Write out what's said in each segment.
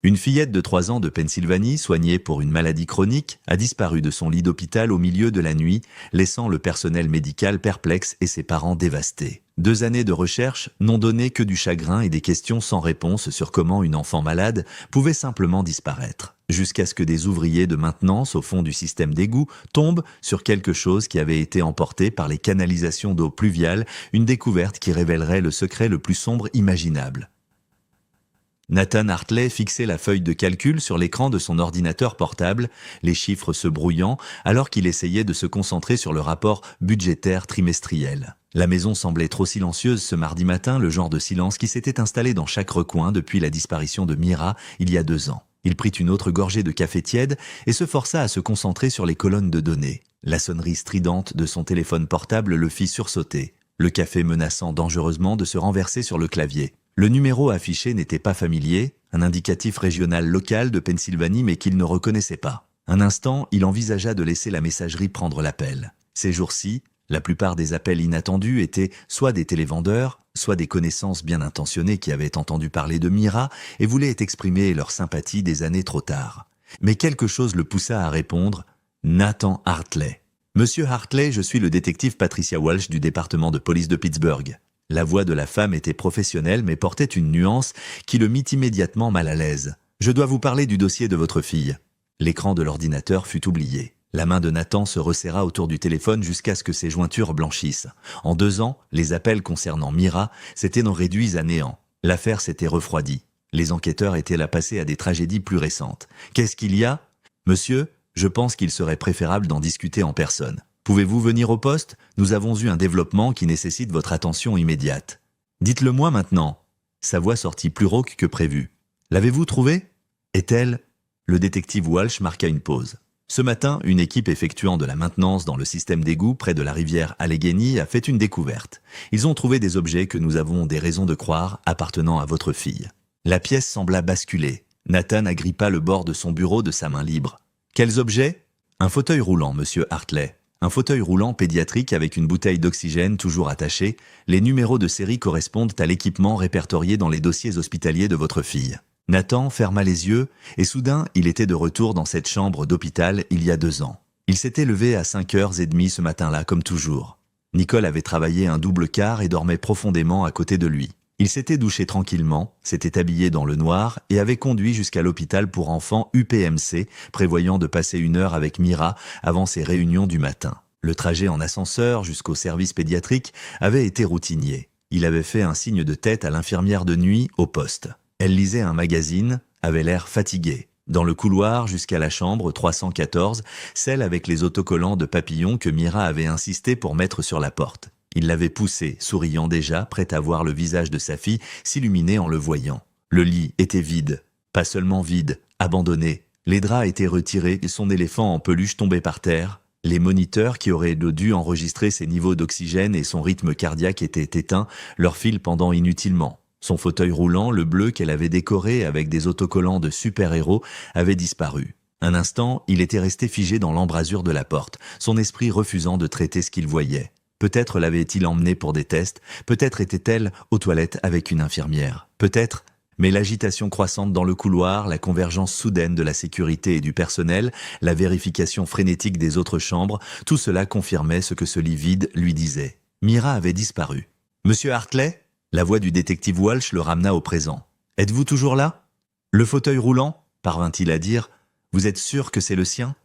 Une fillette de 3 ans de Pennsylvanie, soignée pour une maladie chronique, a disparu de son lit d'hôpital au milieu de la nuit, laissant le personnel médical perplexe et ses parents dévastés. 2 années de recherche n'ont donné que du chagrin et des questions sans réponse sur comment une enfant malade pouvait simplement disparaître. Jusqu'à ce que des ouvriers de maintenance au fond du système d'égout tombent sur quelque chose qui avait été emporté par les canalisations d'eau pluviale, une découverte qui révélerait le secret le plus sombre imaginable. Nathan Hartley fixait la feuille de calcul sur l'écran de son ordinateur portable, les chiffres se brouillant, alors qu'il essayait de se concentrer sur le rapport budgétaire trimestriel. La maison semblait trop silencieuse ce mardi matin, le genre de silence qui s'était installé dans chaque recoin depuis la disparition de Mira il y a 2 ans. Il prit une autre gorgée de café tiède et se força à se concentrer sur les colonnes de données. La sonnerie stridente de son téléphone portable le fit sursauter, le café menaçant dangereusement de se renverser sur le clavier. Le numéro affiché n'était pas familier, un indicatif régional local de Pennsylvanie mais qu'il ne reconnaissait pas. Un instant, il envisagea de laisser la messagerie prendre l'appel. Ces jours-ci, la plupart des appels inattendus étaient soit des télévendeurs, soit des connaissances bien intentionnées qui avaient entendu parler de Mira et voulaient exprimer leur sympathie des années trop tard. Mais quelque chose le poussa à répondre « Nathan Hartley ». « Monsieur Hartley, je suis le détective Patricia Walsh du département de police de Pittsburgh. » La voix de la femme était professionnelle mais portait une nuance qui le mit immédiatement mal à l'aise. « Je dois vous parler du dossier de votre fille. » L'écran de l'ordinateur fut oublié. La main de Nathan se resserra autour du téléphone jusqu'à ce que ses jointures blanchissent. En 2 ans, les appels concernant Mira s'étaient réduits à néant. L'affaire s'était refroidie. Les enquêteurs étaient là passés à des tragédies plus récentes. « Qu'est-ce qu'il y a ? » ?»« Monsieur, je pense qu'il serait préférable d'en discuter en personne. Pouvez-vous venir au poste ? Nous avons eu un développement qui nécessite votre attention immédiate. »« Dites-le moi maintenant. » Sa voix sortit plus rauque que prévu. « L'avez-vous trouvée ? Est-elle » Le détective Walsh marqua une pause. Ce matin, une équipe effectuant de la maintenance dans le système d'égout près de la rivière Allegheny a fait une découverte. Ils ont trouvé des objets que nous avons des raisons de croire appartenant à votre fille. La pièce sembla basculer. Nathan agrippa le bord de son bureau de sa main libre. « Quels objets ? » ?»« Un fauteuil roulant, monsieur Hartley. Un fauteuil roulant pédiatrique avec une bouteille d'oxygène toujours attachée. Les numéros de série correspondent à l'équipement répertorié dans les dossiers hospitaliers de votre fille. » Nathan ferma les yeux et soudain, il était de retour dans cette chambre d'hôpital il y a 2 ans. Il s'était levé à 5h30 ce matin-là, comme toujours. Nicole avait travaillé un double quart et dormait profondément à côté de lui. Il s'était douché tranquillement, s'était habillé dans le noir et avait conduit jusqu'à l'hôpital pour enfants UPMC, prévoyant de passer 1 heure avec Mira avant ses réunions du matin. Le trajet en ascenseur jusqu'au service pédiatrique avait été routinier. Il avait fait un signe de tête à l'infirmière de nuit au poste. Elle lisait un magazine, avait l'air fatiguée. Dans le couloir jusqu'à la chambre 314, celle avec les autocollants de papillons que Mira avait insisté pour mettre sur la porte. Il l'avait poussée, souriant déjà, prêt à voir le visage de sa fille s'illuminer en le voyant. Le lit était vide. Pas seulement vide, abandonné. Les draps étaient retirés et son éléphant en peluche tombait par terre. Les moniteurs qui auraient dû enregistrer ses niveaux d'oxygène et son rythme cardiaque étaient éteints, leur fil pendant inutilement. Son fauteuil roulant, le bleu qu'elle avait décoré avec des autocollants de super-héros, avait disparu. Un instant, il était resté figé dans l'embrasure de la porte, son esprit refusant de traiter ce qu'il voyait. Peut-être l'avait-il emmenée pour des tests, peut-être était-elle aux toilettes avec une infirmière, peut-être... Mais l'agitation croissante dans le couloir, la convergence soudaine de la sécurité et du personnel, la vérification frénétique des autres chambres, tout cela confirmait ce que ce lit vide lui disait. Mira avait disparu. « Monsieur Hartley ?» La voix du détective Walsh le ramena au présent. « Êtes-vous toujours là ? Le fauteuil roulant ?» parvint-il à dire. « Vous êtes sûr que c'est le sien ?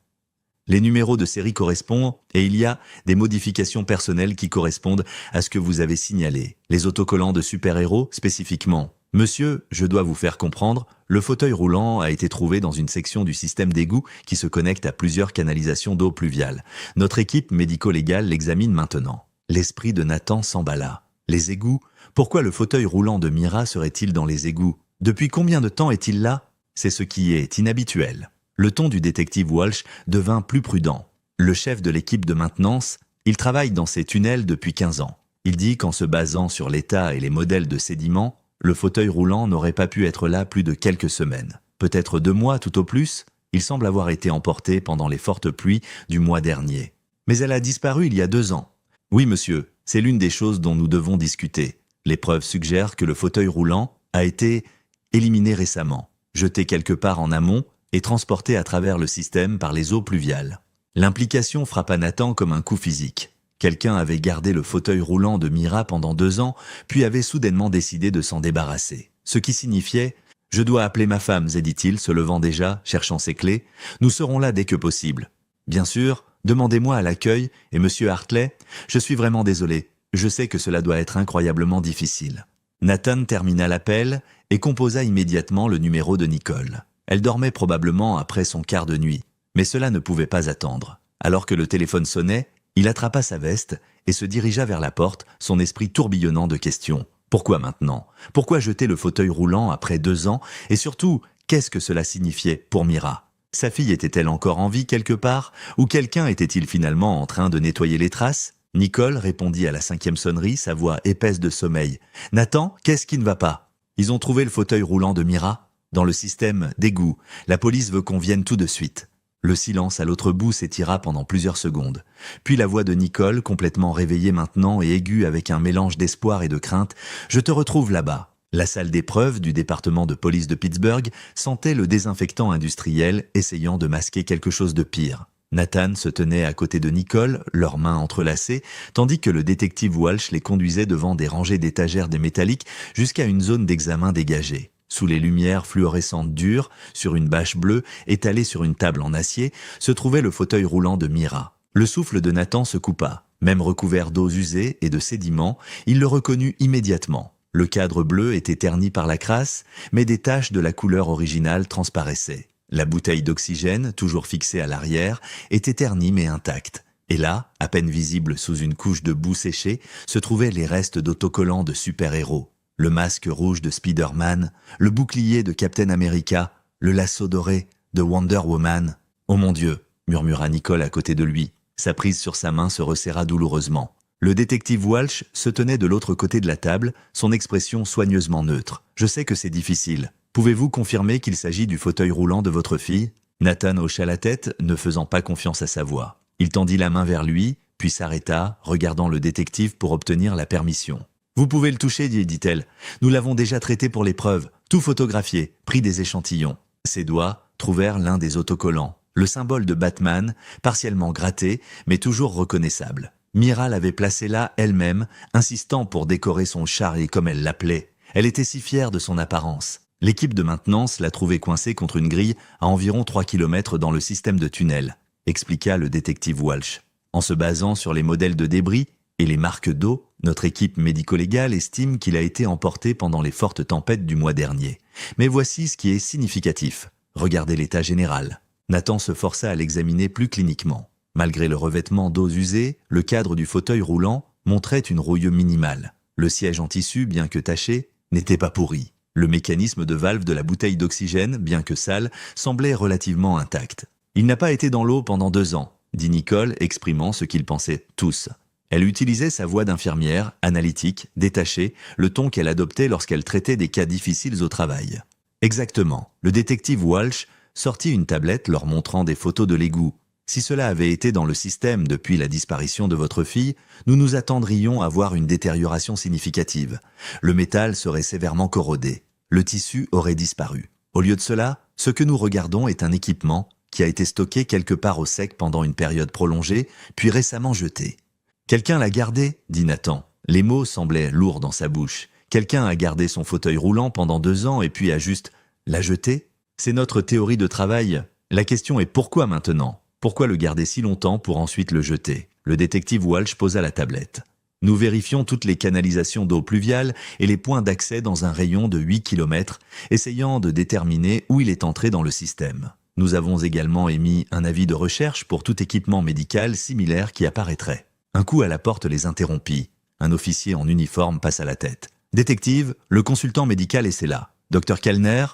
Les numéros de série correspondent et il y a des modifications personnelles qui correspondent à ce que vous avez signalé. Les autocollants de super-héros, spécifiquement. Monsieur, je dois vous faire comprendre, le fauteuil roulant a été trouvé dans une section du système d'égout qui se connecte à plusieurs canalisations d'eau pluviale. Notre équipe médico-légale l'examine maintenant. » L'esprit de Nathan s'emballa. Les égouts ? Pourquoi le fauteuil roulant de Mira serait-il dans les égouts ? Depuis combien de temps est-il là ? C'est ce qui est inhabituel. Le ton du détective Walsh devint plus prudent. Le chef de l'équipe de maintenance, il travaille dans ces tunnels depuis 15 ans. Il dit qu'en se basant sur l'état et les modèles de sédiments, le fauteuil roulant n'aurait pas pu être là plus de quelques semaines. Peut-être 2 mois tout au plus. Il semble avoir été emporté pendant les fortes pluies du mois dernier. Mais elle a disparu il y a 2 ans. Oui, monsieur, c'est l'une des choses dont nous devons discuter. Les preuves suggèrent que le fauteuil roulant a été éliminé récemment. jeté quelque part en amont et transporté à travers le système par les eaux pluviales. L'implication frappa Nathan comme un coup physique. Quelqu'un avait gardé le fauteuil roulant de Mira pendant 2 ans, puis avait soudainement décidé de s'en débarrasser. Ce qui signifiait « Je dois appeler ma femme », dit-il, se levant déjà, cherchant ses clés. « Nous serons là dès que possible. » Bien sûr, demandez-moi à l'accueil, et monsieur Hartley, je suis vraiment désolé. Je sais que cela doit être incroyablement difficile. Nathan termina l'appel et composa immédiatement le numéro de Nicole. Elle dormait probablement après son quart de nuit, mais cela ne pouvait pas attendre. Alors que le téléphone sonnait, il attrapa sa veste et se dirigea vers la porte, son esprit tourbillonnant de questions. Pourquoi maintenant? Pourquoi jeter le fauteuil roulant après 2 ans? Et surtout, qu'est-ce que cela signifiait pour Mira? Sa fille était-elle encore en vie quelque part? Ou quelqu'un était-il finalement en train de nettoyer les traces? Nicole répondit à la 5e sonnerie, sa voix épaisse de sommeil. « Nathan, qu'est-ce qui ne va pas? Ils ont trouvé le fauteuil roulant de Mira? Dans le système d'égout. La police veut qu'on vienne tout de suite. » Le silence à l'autre bout s'étira pendant plusieurs secondes. Puis la voix de Nicole, complètement réveillée maintenant et aiguë avec un mélange d'espoir et de crainte. « Je te retrouve là-bas. » La salle d'épreuve du département de police de Pittsburgh sentait le désinfectant industriel essayant de masquer quelque chose de pire. Nathan se tenait à côté de Nicole, leurs mains entrelacées, tandis que le détective Walsh les conduisait devant des rangées d'étagères des métalliques jusqu'à une zone d'examen dégagée. Sous les lumières fluorescentes dures, sur une bâche bleue, étalée sur une table en acier, se trouvait le fauteuil roulant de Mira. Le souffle de Nathan se coupa. Même recouvert d'eau usée et de sédiments, il le reconnut immédiatement. Le cadre bleu était terni par la crasse, mais des taches de la couleur originale transparaissaient. La bouteille d'oxygène, toujours fixée à l'arrière, était ternie mais intacte. Et là, à peine visible sous une couche de boue séchée, se trouvaient les restes d'autocollants de super-héros. Le masque rouge de Spider-Man, le bouclier de Captain America, le lasso doré de Wonder Woman. « Oh mon Dieu !» murmura Nicole à côté de lui. Sa prise sur sa main se resserra douloureusement. Le détective Walsh se tenait de l'autre côté de la table, son expression soigneusement neutre. « Je sais que c'est difficile. Pouvez-vous confirmer qu'il s'agit du fauteuil roulant de votre fille ?» Nathan hocha la tête, ne faisant pas confiance à sa voix. Il tendit la main vers lui, puis s'arrêta, regardant le détective pour obtenir la permission. « Vous pouvez le toucher, dit-elle. Nous l'avons déjà traité pour l'épreuve, tout photographié, pris des échantillons. » Ses doigts trouvèrent l'un des autocollants, le symbole de Batman, partiellement gratté, mais toujours reconnaissable. Mira l'avait placé là elle-même, insistant pour décorer son char comme elle l'appelait. Elle était si fière de son apparence. L'équipe de maintenance l'a trouvée coincée contre une grille à environ 3 km dans le système de tunnel, expliqua le détective Walsh. En se basant sur les modèles de débris et les marques d'eau, notre équipe médico-légale estime qu'il a été emporté pendant les fortes tempêtes du mois dernier. Mais voici ce qui est significatif. Regardez l'état général. Nathan se força à l'examiner plus cliniquement. Malgré le revêtement d'eau usée, le cadre du fauteuil roulant montrait une rouille minimale. Le siège en tissu, bien que taché, n'était pas pourri. Le mécanisme de valve de la bouteille d'oxygène, bien que sale, semblait relativement intact. « Il n'a pas été dans l'eau pendant 2 ans », dit Nicole, exprimant ce qu'ils pensaient tous. Elle utilisait sa voix d'infirmière, analytique, détachée, le ton qu'elle adoptait lorsqu'elle traitait des cas difficiles au travail. Exactement. Le détective Walsh sortit une tablette leur montrant des photos de l'égout. Si cela avait été dans le système depuis la disparition de votre fille, nous nous attendrions à voir une détérioration significative. Le métal serait sévèrement corrodé. Le tissu aurait disparu. Au lieu de cela, ce que nous regardons est un équipement qui a été stocké quelque part au sec pendant une période prolongée, puis récemment jeté. « Quelqu'un l'a gardé ?» dit Nathan. Les mots semblaient lourds dans sa bouche. Quelqu'un a gardé son fauteuil roulant pendant 2 ans et puis a juste l'a jeté? C'est notre théorie de travail. La question est pourquoi maintenant? Pourquoi le garder si longtemps pour ensuite le jeter? Le détective Walsh posa la tablette. Nous vérifions toutes les canalisations d'eau pluviale et les points d'accès dans un rayon de 8 km, essayant de déterminer où il est entré dans le système. Nous avons également émis un avis de recherche pour tout équipement médical similaire qui apparaîtrait. Un coup à la porte les interrompit. Un officier en uniforme passa la tête. « Détective, le consultant médical est là. Docteur Kellner,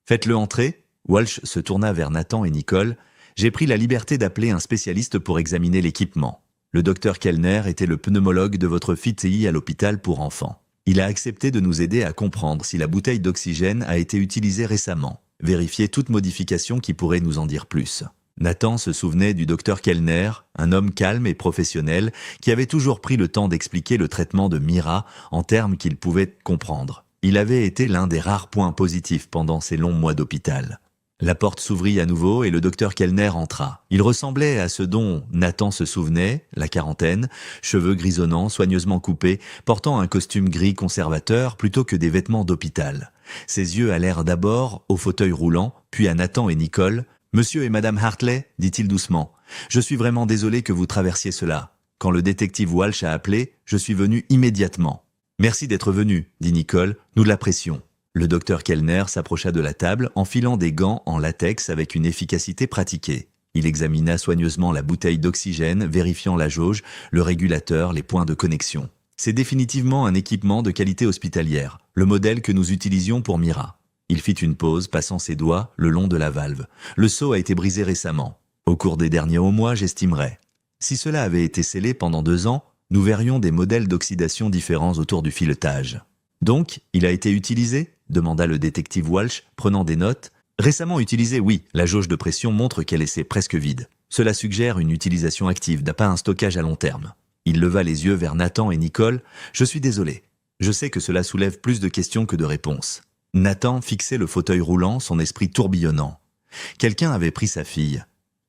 faites-le entrer. » Walsh se tourna vers Nathan et Nicole. « J'ai pris la liberté d'appeler un spécialiste pour examiner l'équipement. Le docteur Kellner était le pneumologue de votre fille à l'hôpital pour enfants. Il a accepté de nous aider à comprendre si la bouteille d'oxygène a été utilisée récemment. Vérifier toute modification qui pourrait nous en dire plus. » Nathan se souvenait du docteur Kellner, un homme calme et professionnel qui avait toujours pris le temps d'expliquer le traitement de Mira en termes qu'il pouvait comprendre. Il avait été l'un des rares points positifs pendant ces longs mois d'hôpital. La porte s'ouvrit à nouveau et le docteur Kellner entra. Il ressemblait à ce dont Nathan se souvenait, la quarantaine, cheveux grisonnants, soigneusement coupés, portant un costume gris conservateur plutôt que des vêtements d'hôpital. Ses yeux allèrent d'abord au fauteuil roulant, puis à Nathan et Nicole. « Monsieur et Madame Hartley, dit-il doucement, je suis vraiment désolé que vous traversiez cela. Quand le détective Walsh a appelé, je suis venu immédiatement. » « Merci d'être venu, dit Nicole, nous l'apprécions. » Le docteur Kellner s'approcha de la table, enfilant des gants en latex avec une efficacité pratiquée. Il examina soigneusement la bouteille d'oxygène, vérifiant la jauge, le régulateur, les points de connexion. C'est définitivement un équipement de qualité hospitalière, le modèle que nous utilisions pour Mira. Il fit une pause, passant ses doigts le long de la valve. Le seau a été brisé récemment. Au cours des derniers mois, j'estimerais. Si cela avait été scellé pendant 2 ans, nous verrions des modèles d'oxydation différents autour du filetage. Donc, il a été utilisé ? Demanda le détective Walsh, prenant des notes. Récemment utilisé, oui, la jauge de pression montre qu'elle est presque vide. Cela suggère une utilisation active, pas un stockage à long terme. Il leva les yeux vers Nathan et Nicole. Je suis désolé. Je sais que cela soulève plus de questions que de réponses. Nathan fixait le fauteuil roulant, son esprit tourbillonnant. Quelqu'un avait pris sa fille,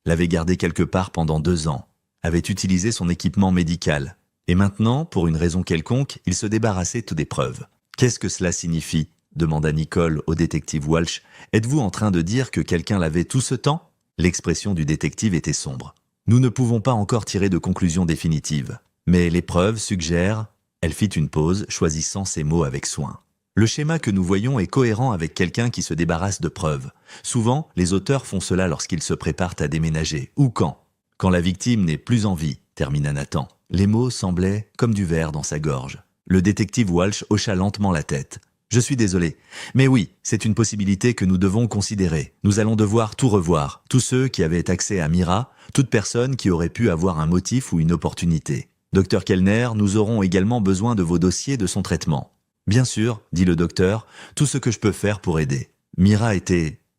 l'avait gardée quelque part pendant 2 ans, avait utilisé son équipement médical. Et maintenant, pour une raison quelconque, il se débarrassait des preuves. Qu'est-ce que cela signifie ? Demanda Nicole au détective Walsh. Êtes-vous en train de dire que quelqu'un l'avait tout ce temps ? L'expression du détective était sombre. Nous ne pouvons pas encore tirer de conclusion définitive. Mais les preuves suggèrent... Elle fit une pause, choisissant ses mots avec soin. Le schéma que nous voyons est cohérent avec quelqu'un qui se débarrasse de preuves. Souvent, les auteurs font cela lorsqu'ils se préparent à déménager. Ou quand la victime n'est plus en vie, termina Nathan. Les mots semblaient comme du verre dans sa gorge. Le détective Walsh hocha lentement la tête. « Je suis désolé. Mais oui, c'est une possibilité que nous devons considérer. Nous allons devoir tout revoir. Tous ceux qui avaient accès à Mira, toute personne qui aurait pu avoir un motif ou une opportunité. Docteur Kellner, nous aurons également besoin de vos dossiers de son traitement. » « Bien sûr, dit le docteur, tout ce que je peux faire pour aider. Mira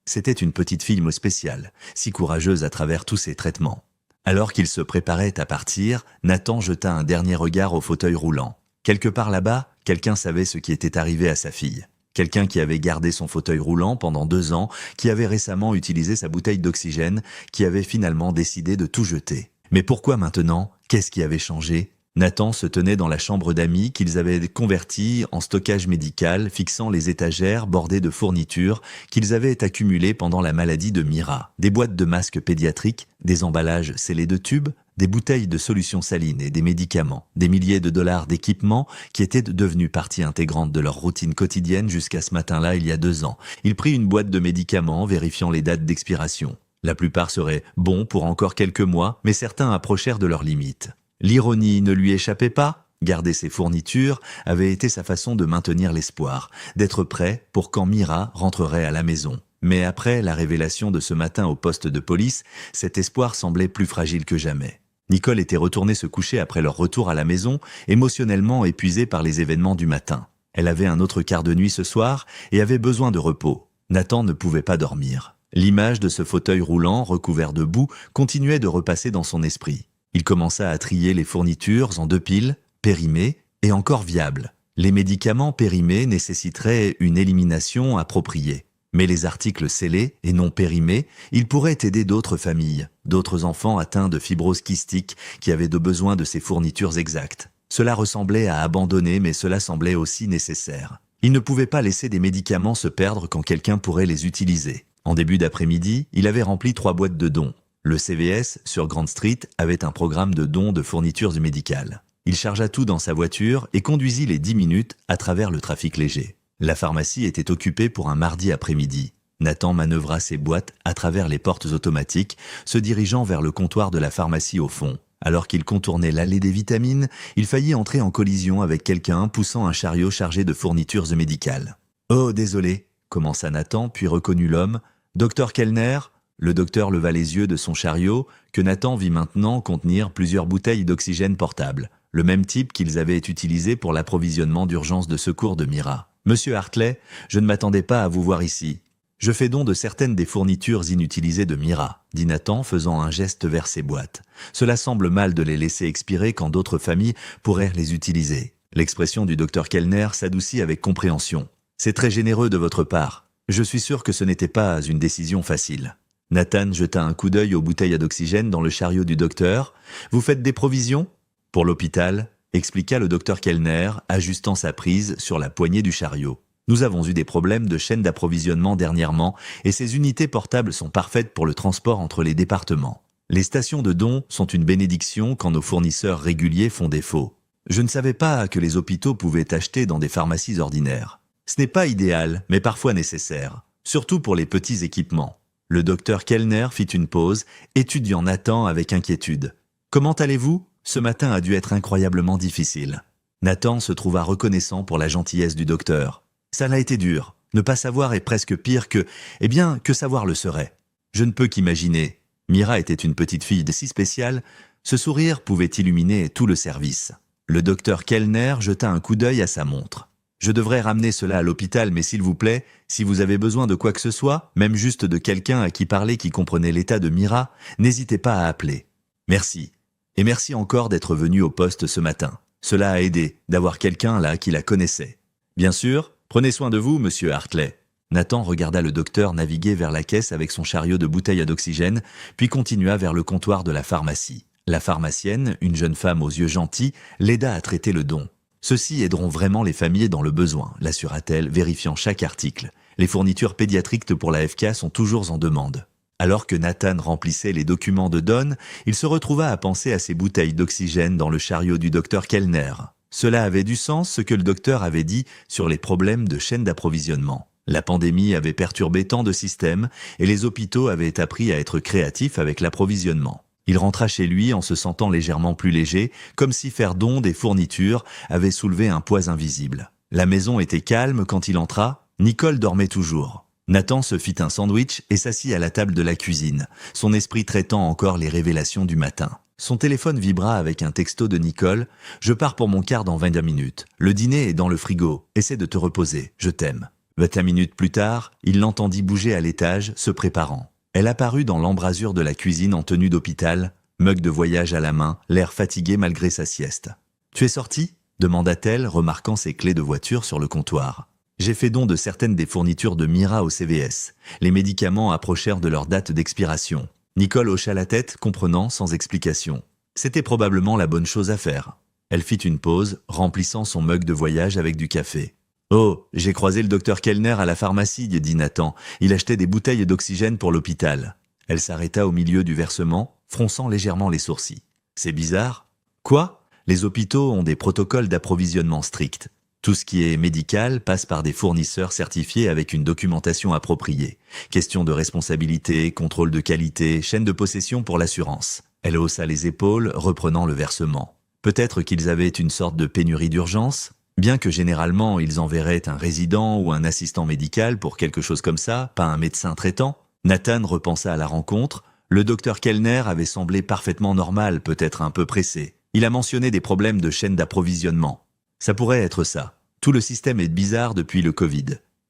c'était une petite fille spéciale, si courageuse à travers tous ses traitements. » Alors qu'il se préparait à partir, Nathan jeta un dernier regard au fauteuil roulant. Quelque part là-bas, quelqu'un savait ce qui était arrivé à sa fille. Quelqu'un qui avait gardé son fauteuil roulant pendant 2 ans, qui avait récemment utilisé sa bouteille d'oxygène, qui avait finalement décidé de tout jeter. Mais pourquoi maintenant ? Qu'est-ce qui avait changé ? Nathan se tenait dans la chambre d'amis qu'ils avaient convertie en stockage médical, fixant les étagères bordées de fournitures qu'ils avaient accumulées pendant la maladie de Mira. Des boîtes de masques pédiatriques, des emballages scellés de tubes, des bouteilles de solutions salines et des médicaments, des milliers de dollars d'équipements qui étaient devenus partie intégrante de leur routine quotidienne jusqu'à ce matin-là il y a 2 ans. Il prit une boîte de médicaments, vérifiant les dates d'expiration. La plupart seraient bons pour encore quelques mois, mais certains approchèrent de leurs limites. L'ironie ne lui échappait pas. Garder ses fournitures avait été sa façon de maintenir l'espoir, d'être prêt pour quand Mira rentrerait à la maison. Mais après la révélation de ce matin au poste de police, cet espoir semblait plus fragile que jamais. Nicole était retournée se coucher après leur retour à la maison, émotionnellement épuisée par les événements du matin. Elle avait un autre quart de nuit ce soir et avait besoin de repos. Nathan ne pouvait pas dormir. L'image de ce fauteuil roulant, recouvert de boue, continuait de repasser dans son esprit. Il commença à trier les fournitures en 2 piles, périmées et encore viables. Les médicaments périmés nécessiteraient une élimination appropriée. Mais les articles scellés et non périmés, ils pourraient aider d'autres familles, d'autres enfants atteints de fibrose kystique qui avaient besoin de ces fournitures exactes. Cela ressemblait à abandonner, mais cela semblait aussi nécessaire. Il ne pouvait pas laisser des médicaments se perdre quand quelqu'un pourrait les utiliser. En début d'après-midi, il avait rempli 3 boîtes de dons. Le CVS, sur Grand Street, avait un programme de dons de fournitures médicales. Il chargea tout dans sa voiture et conduisit les 10 minutes à travers le trafic léger. La pharmacie était occupée pour un mardi après-midi. Nathan manœuvra ses boîtes à travers les portes automatiques, se dirigeant vers le comptoir de la pharmacie au fond. Alors qu'il contournait l'allée des vitamines, il faillit entrer en collision avec quelqu'un poussant un chariot chargé de fournitures médicales. « Oh, désolé », commença Nathan, puis reconnut l'homme. « Docteur Kellner ?» Le docteur leva les yeux de son chariot, que Nathan vit maintenant contenir plusieurs bouteilles d'oxygène portable, le même type qu'ils avaient utilisé pour l'approvisionnement d'urgence de secours de Mira. « Monsieur Hartley, je ne m'attendais pas à vous voir ici. Je fais don de certaines des fournitures inutilisées de Mira, » dit Nathan, faisant un geste vers ses boîtes. « Cela semble mal de les laisser expirer quand d'autres familles pourraient les utiliser. » L'expression du docteur Kellner s'adoucit avec compréhension. C'est très généreux de votre part. Je suis sûr que ce n'était pas une décision facile. Nathan jeta un coup d'œil aux bouteilles à d'oxygène dans le chariot du docteur. Vous faites des provisions? Pour l'hôpital, expliqua le docteur Kellner, ajustant sa prise sur la poignée du chariot. Nous avons eu des problèmes de chaîne d'approvisionnement dernièrement et ces unités portables sont parfaites pour le transport entre les départements. Les stations de dons sont une bénédiction quand nos fournisseurs réguliers font défaut. Je ne savais pas que les hôpitaux pouvaient acheter dans des pharmacies ordinaires. Ce n'est pas idéal, mais parfois nécessaire, surtout pour les petits équipements. Le docteur Kellner fit une pause, étudiant Nathan avec inquiétude. « Comment allez-vous ? Ce matin a dû être incroyablement difficile. » Nathan se trouva reconnaissant pour la gentillesse du docteur. « Ça l'a été dur. Ne pas savoir est presque pire que savoir le serait. Je ne peux qu'imaginer. Mira était une petite fille si spéciale. Ce sourire pouvait illuminer tout le service. » Le docteur Kellner jeta un coup d'œil à sa montre. « Je devrais ramener cela à l'hôpital, mais s'il vous plaît, si vous avez besoin de quoi que ce soit, même juste de quelqu'un à qui parler qui comprenait l'état de Mira, n'hésitez pas à appeler. Merci. Et merci encore d'être venu au poste ce matin. Cela a aidé, d'avoir quelqu'un là qui la connaissait. Bien sûr, prenez soin de vous, monsieur Hartley. » Nathan regarda le docteur naviguer vers la caisse avec son chariot de bouteilles à d'oxygène, puis continua vers le comptoir de la pharmacie. La pharmacienne, une jeune femme aux yeux gentils, l'aida à traiter le don. Ceux-ci aideront vraiment les familles dans le besoin, l'assura-t-elle, vérifiant chaque article. Les fournitures pédiatriques pour la FK sont toujours en demande. Alors que Nathan remplissait les documents de Don, il se retrouva à penser à ces bouteilles d'oxygène dans le chariot du docteur Kellner. Cela avait du sens ce que le docteur avait dit sur les problèmes de chaîne d'approvisionnement. La pandémie avait perturbé tant de systèmes et les hôpitaux avaient appris à être créatifs avec l'approvisionnement. Il rentra chez lui en se sentant légèrement plus léger, comme si faire don des fournitures avait soulevé un poids invisible. La maison était calme quand il entra. Nicole dormait toujours. Nathan se fit un sandwich et s'assit à la table de la cuisine, son esprit traitant encore les révélations du matin. Son téléphone vibra avec un texto de Nicole. « Je pars pour mon quart dans 20 minutes. Le dîner est dans le frigo. Essaie de te reposer. Je t'aime. » 21 minutes plus tard, il l'entendit bouger à l'étage, se préparant. Elle apparut dans l'embrasure de la cuisine en tenue d'hôpital, mug de voyage à la main, l'air fatigué malgré sa sieste. « Tu es sorti ?» demanda-t-elle, remarquant ses clés de voiture sur le comptoir. « J'ai fait don de certaines des fournitures de Mira au CVS. Les médicaments approchèrent de leur date d'expiration. » Nicole hocha la tête, comprenant sans explication. C'était probablement la bonne chose à faire. Elle fit une pause, remplissant son mug de voyage avec du café. « Oh, j'ai croisé le docteur Kellner à la pharmacie, dit Nathan. Il achetait des bouteilles d'oxygène pour l'hôpital. » Elle s'arrêta au milieu du versement, fronçant légèrement les sourcils. « C'est bizarre. »« Quoi ? Les hôpitaux ont des protocoles d'approvisionnement stricts. Tout ce qui est médical passe par des fournisseurs certifiés avec une documentation appropriée. Question de responsabilité, contrôle de qualité, chaîne de possession pour l'assurance. » Elle haussa les épaules, reprenant le versement. Peut-être qu'ils avaient une sorte de pénurie d'urgence ? Bien que généralement ils enverraient un résident ou un assistant médical pour quelque chose comme ça, pas un médecin traitant, Nathan repensa à la rencontre. Le docteur Kellner avait semblé parfaitement normal, peut-être un peu pressé. Il a mentionné des problèmes de chaîne d'approvisionnement. Ça pourrait être ça. Tout le système est bizarre depuis le Covid.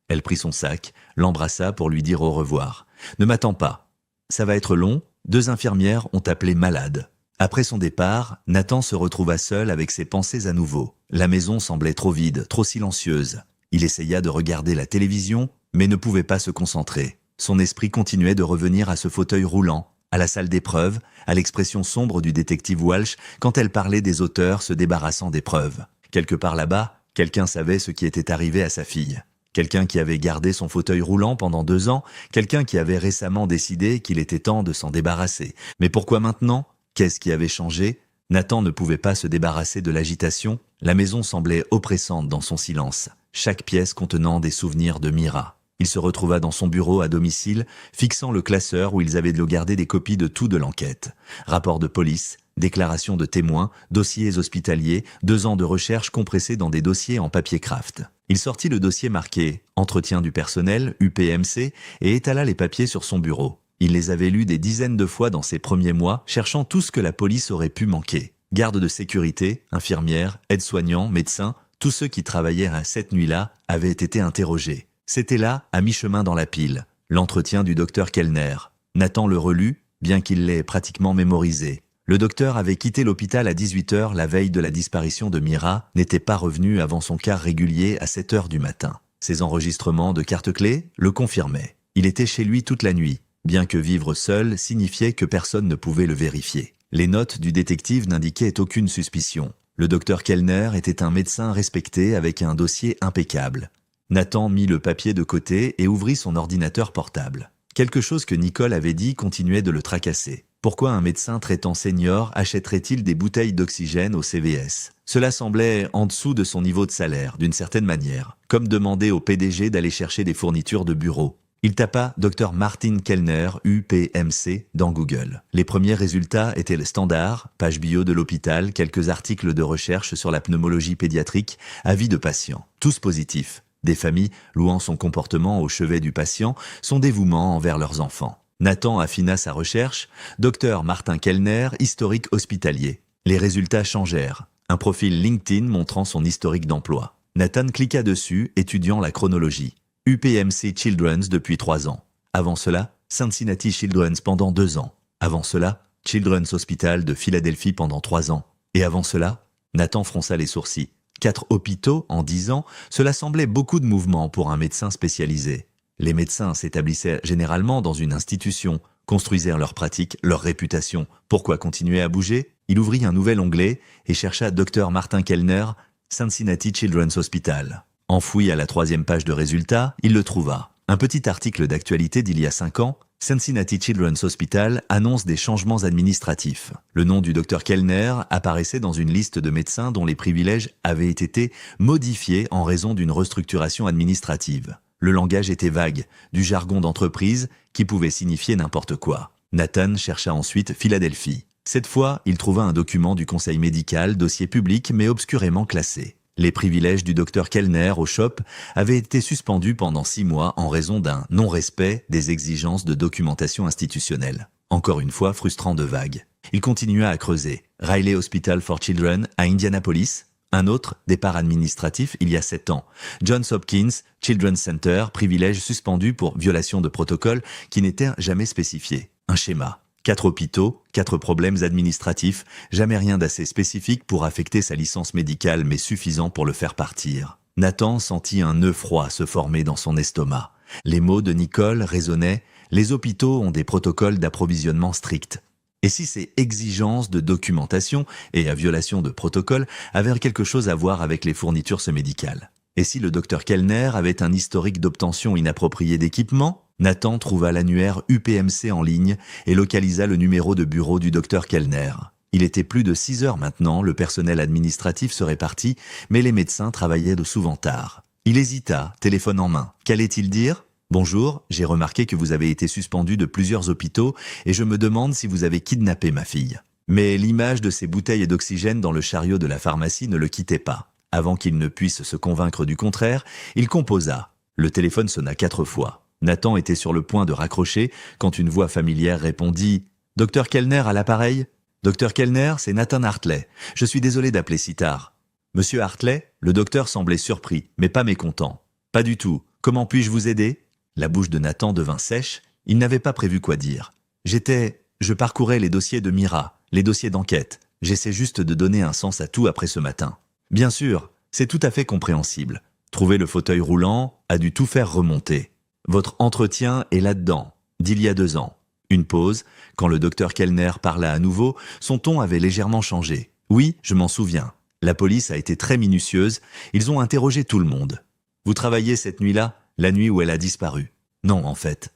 Elle prit son sac, l'embrassa pour lui dire au revoir. « Ne m'attends pas. Ça va être long, 2 infirmières ont appelé malade. » Après son départ, Nathan se retrouva seul avec ses pensées à nouveau. La maison semblait trop vide, trop silencieuse. Il essaya de regarder la télévision, mais ne pouvait pas se concentrer. Son esprit continuait de revenir à ce fauteuil roulant, à la salle d'épreuves, à l'expression sombre du détective Walsh quand elle parlait des auteurs se débarrassant des preuves. Quelque part là-bas, quelqu'un savait ce qui était arrivé à sa fille. Quelqu'un qui avait gardé son fauteuil roulant pendant 2 ans, quelqu'un qui avait récemment décidé qu'il était temps de s'en débarrasser. Mais pourquoi maintenant ? Qu'est-ce qui avait changé ? Nathan ne pouvait pas se débarrasser de l'agitation. La maison semblait oppressante dans son silence, chaque pièce contenant des souvenirs de Mira. Il se retrouva dans son bureau à domicile, fixant le classeur où ils avaient gardé des copies de tout de l'enquête. Rapports de police, déclarations de témoins, dossiers hospitaliers, 2 ans de recherche compressés dans des dossiers en papier craft. Il sortit le dossier marqué « Entretien du personnel, UPMC » et étala les papiers sur son bureau. Il les avait lus des dizaines de fois dans ses premiers mois, cherchant tout ce que la police aurait pu manquer. Gardes de sécurité, infirmières, aides-soignants, médecins, tous ceux qui travaillaient à cette nuit-là avaient été interrogés. C'était là, à mi-chemin dans la pile, l'entretien du docteur Kellner. Nathan le relut, bien qu'il l'ait pratiquement mémorisé. Le docteur avait quitté l'hôpital à 18h la veille de la disparition de Mira, n'était pas revenu avant son quart régulier à 7h du matin. Ses enregistrements de carte-clés le confirmaient. Il était chez lui toute la nuit, bien que vivre seul signifiait que personne ne pouvait le vérifier. Les notes du détective n'indiquaient aucune suspicion. Le docteur Kellner était un médecin respecté avec un dossier impeccable. Nathan mit le papier de côté et ouvrit son ordinateur portable. Quelque chose que Nicole avait dit continuait de le tracasser. Pourquoi un médecin traitant senior achèterait-il des bouteilles d'oxygène au CVS? Cela semblait en dessous de son niveau de salaire, d'une certaine manière, comme demander au PDG d'aller chercher des fournitures de bureau. Il tapa Dr Martin Kellner, UPMC, dans Google. Les premiers résultats étaient le standard, page bio de l'hôpital, quelques articles de recherche sur la pneumologie pédiatrique, avis de patients, tous positifs. Des familles louant son comportement au chevet du patient, son dévouement envers leurs enfants. Nathan affina sa recherche, Dr Martin Kellner, historique hospitalier. Les résultats changèrent. Un profil LinkedIn montrant son historique d'emploi. Nathan cliqua dessus, étudiant la chronologie. UPMC Children's depuis 3 ans. Avant cela, Cincinnati Children's pendant 2 ans. Avant cela, Children's Hospital de Philadelphie pendant 3 ans. Et avant cela, Nathan fronça les sourcils. 4 hôpitaux en 10 ans, cela semblait beaucoup de mouvements pour un médecin spécialisé. Les médecins s'établissaient généralement dans une institution, construisirent leur pratique, leur réputation. Pourquoi continuer à bouger? Il ouvrit un nouvel onglet et chercha Dr Martin Kellner, Cincinnati Children's Hospital. Enfoui à la 3e page de résultats, il le trouva. Un petit article d'actualité d'il y a 5 ans, Cincinnati Children's Hospital annonce des changements administratifs. Le nom du Dr Kellner apparaissait dans une liste de médecins dont les privilèges avaient été modifiés en raison d'une restructuration administrative. Le langage était vague, du jargon d'entreprise qui pouvait signifier n'importe quoi. Nathan chercha ensuite Philadelphie. Cette fois, il trouva un document du conseil médical, dossier public mais obscurément classé. Les privilèges du docteur Kellner au shop avaient été suspendus pendant 6 mois en raison d'un non-respect des exigences de documentation institutionnelle. Encore une fois, frustrant de vague. Il continua à creuser. Riley Hospital for Children à Indianapolis. Un autre, départ administratif il y a 7 ans. Johns Hopkins Children's Center, privilège suspendu pour violation de protocole qui n'était jamais spécifié. Un schéma. 4 hôpitaux, 4 problèmes administratifs, jamais rien d'assez spécifique pour affecter sa licence médicale mais suffisant pour le faire partir. Nathan sentit un nœud froid se former dans son estomac. Les mots de Nicole résonnaient « Les hôpitaux ont des protocoles d'approvisionnement stricts ». Et si ces exigences de documentation et à violation de protocole avaient quelque chose à voir avec les fournitures médicales? Et si le docteur Kellner avait un historique d'obtention inappropriée d'équipement? Nathan trouva l'annuaire UPMC en ligne et localisa le numéro de bureau du docteur Kellner. Il était plus de 6 heures maintenant, le personnel administratif serait parti, mais les médecins travaillaient de souvent tard. Il hésita, téléphone en main. Qu'allait-il dire? « Bonjour, j'ai remarqué que vous avez été suspendu de plusieurs hôpitaux et je me demande si vous avez kidnappé ma fille. » Mais l'image de ces bouteilles d'oxygène dans le chariot de la pharmacie ne le quittait pas. Avant qu'il ne puisse se convaincre du contraire, il composa. Le téléphone sonna 4 fois. Nathan était sur le point de raccrocher quand une voix familière répondit « Docteur Kellner à l'appareil ?»« Docteur Kellner, c'est Nathan Hartley. Je suis désolé d'appeler si tard. »« Monsieur Hartley ?» Le docteur semblait surpris, mais pas mécontent. « Pas du tout. Comment puis-je vous aider ?» La bouche de Nathan devint sèche. Il n'avait pas prévu quoi dire. « Je parcourais les dossiers de Mira, les dossiers d'enquête. J'essaie juste de donner un sens à tout après ce matin. » « Bien sûr, c'est tout à fait compréhensible. Trouver le fauteuil roulant a dû tout faire remonter. Votre entretien est là-dedans, d'il y a 2 ans. » Une pause. Quand le docteur Kellner parla à nouveau, son ton avait légèrement changé. « Oui, je m'en souviens. La police a été très minutieuse. Ils ont interrogé tout le monde. Vous travailliez cette nuit-là, la nuit où elle a disparu? » Non, en fait.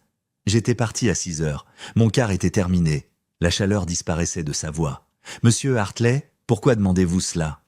J'étais parti à 6 heures. Mon quart était terminé. La chaleur disparaissait de sa voix. « Monsieur Hartley, pourquoi demandez-vous cela ?»